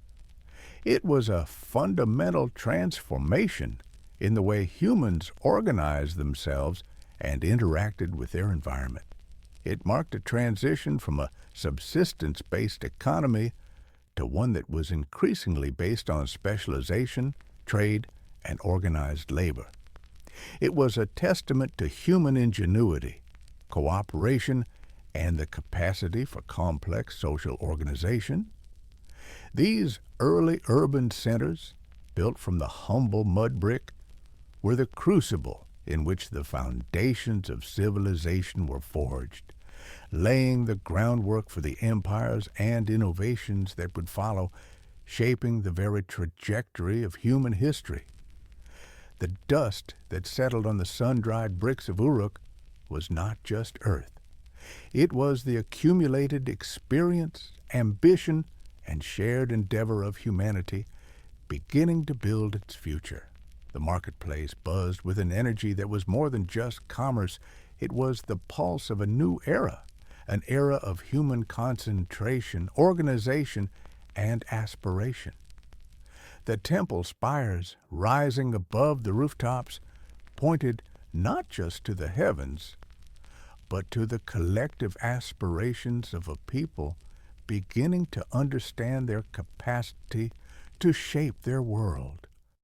It was a fundamental transformation in the way humans organized themselves and interacted with their environment. It marked a transition from a subsistence-based economy to one that was increasingly based on specialization, trade, and organized labor. It was a testament to human ingenuity, cooperation, and the capacity for complex social organization. These early urban centers, built from the humble mud brick, were the crucible in which the foundations of civilization were forged, laying the groundwork for the empires and innovations that would follow, shaping the very trajectory of human history. The dust that settled on the sun-dried bricks of Uruk was not just earth. It was the accumulated experience, ambition, and shared endeavor of humanity beginning to build its future. The marketplace buzzed with an energy that was more than just commerce. It was the pulse of a new era, an era of human concentration, organization, and aspiration. The temple spires rising above the rooftops pointed not just to the heavens, but to the collective aspirations of a people beginning to understand their capacity to shape their world.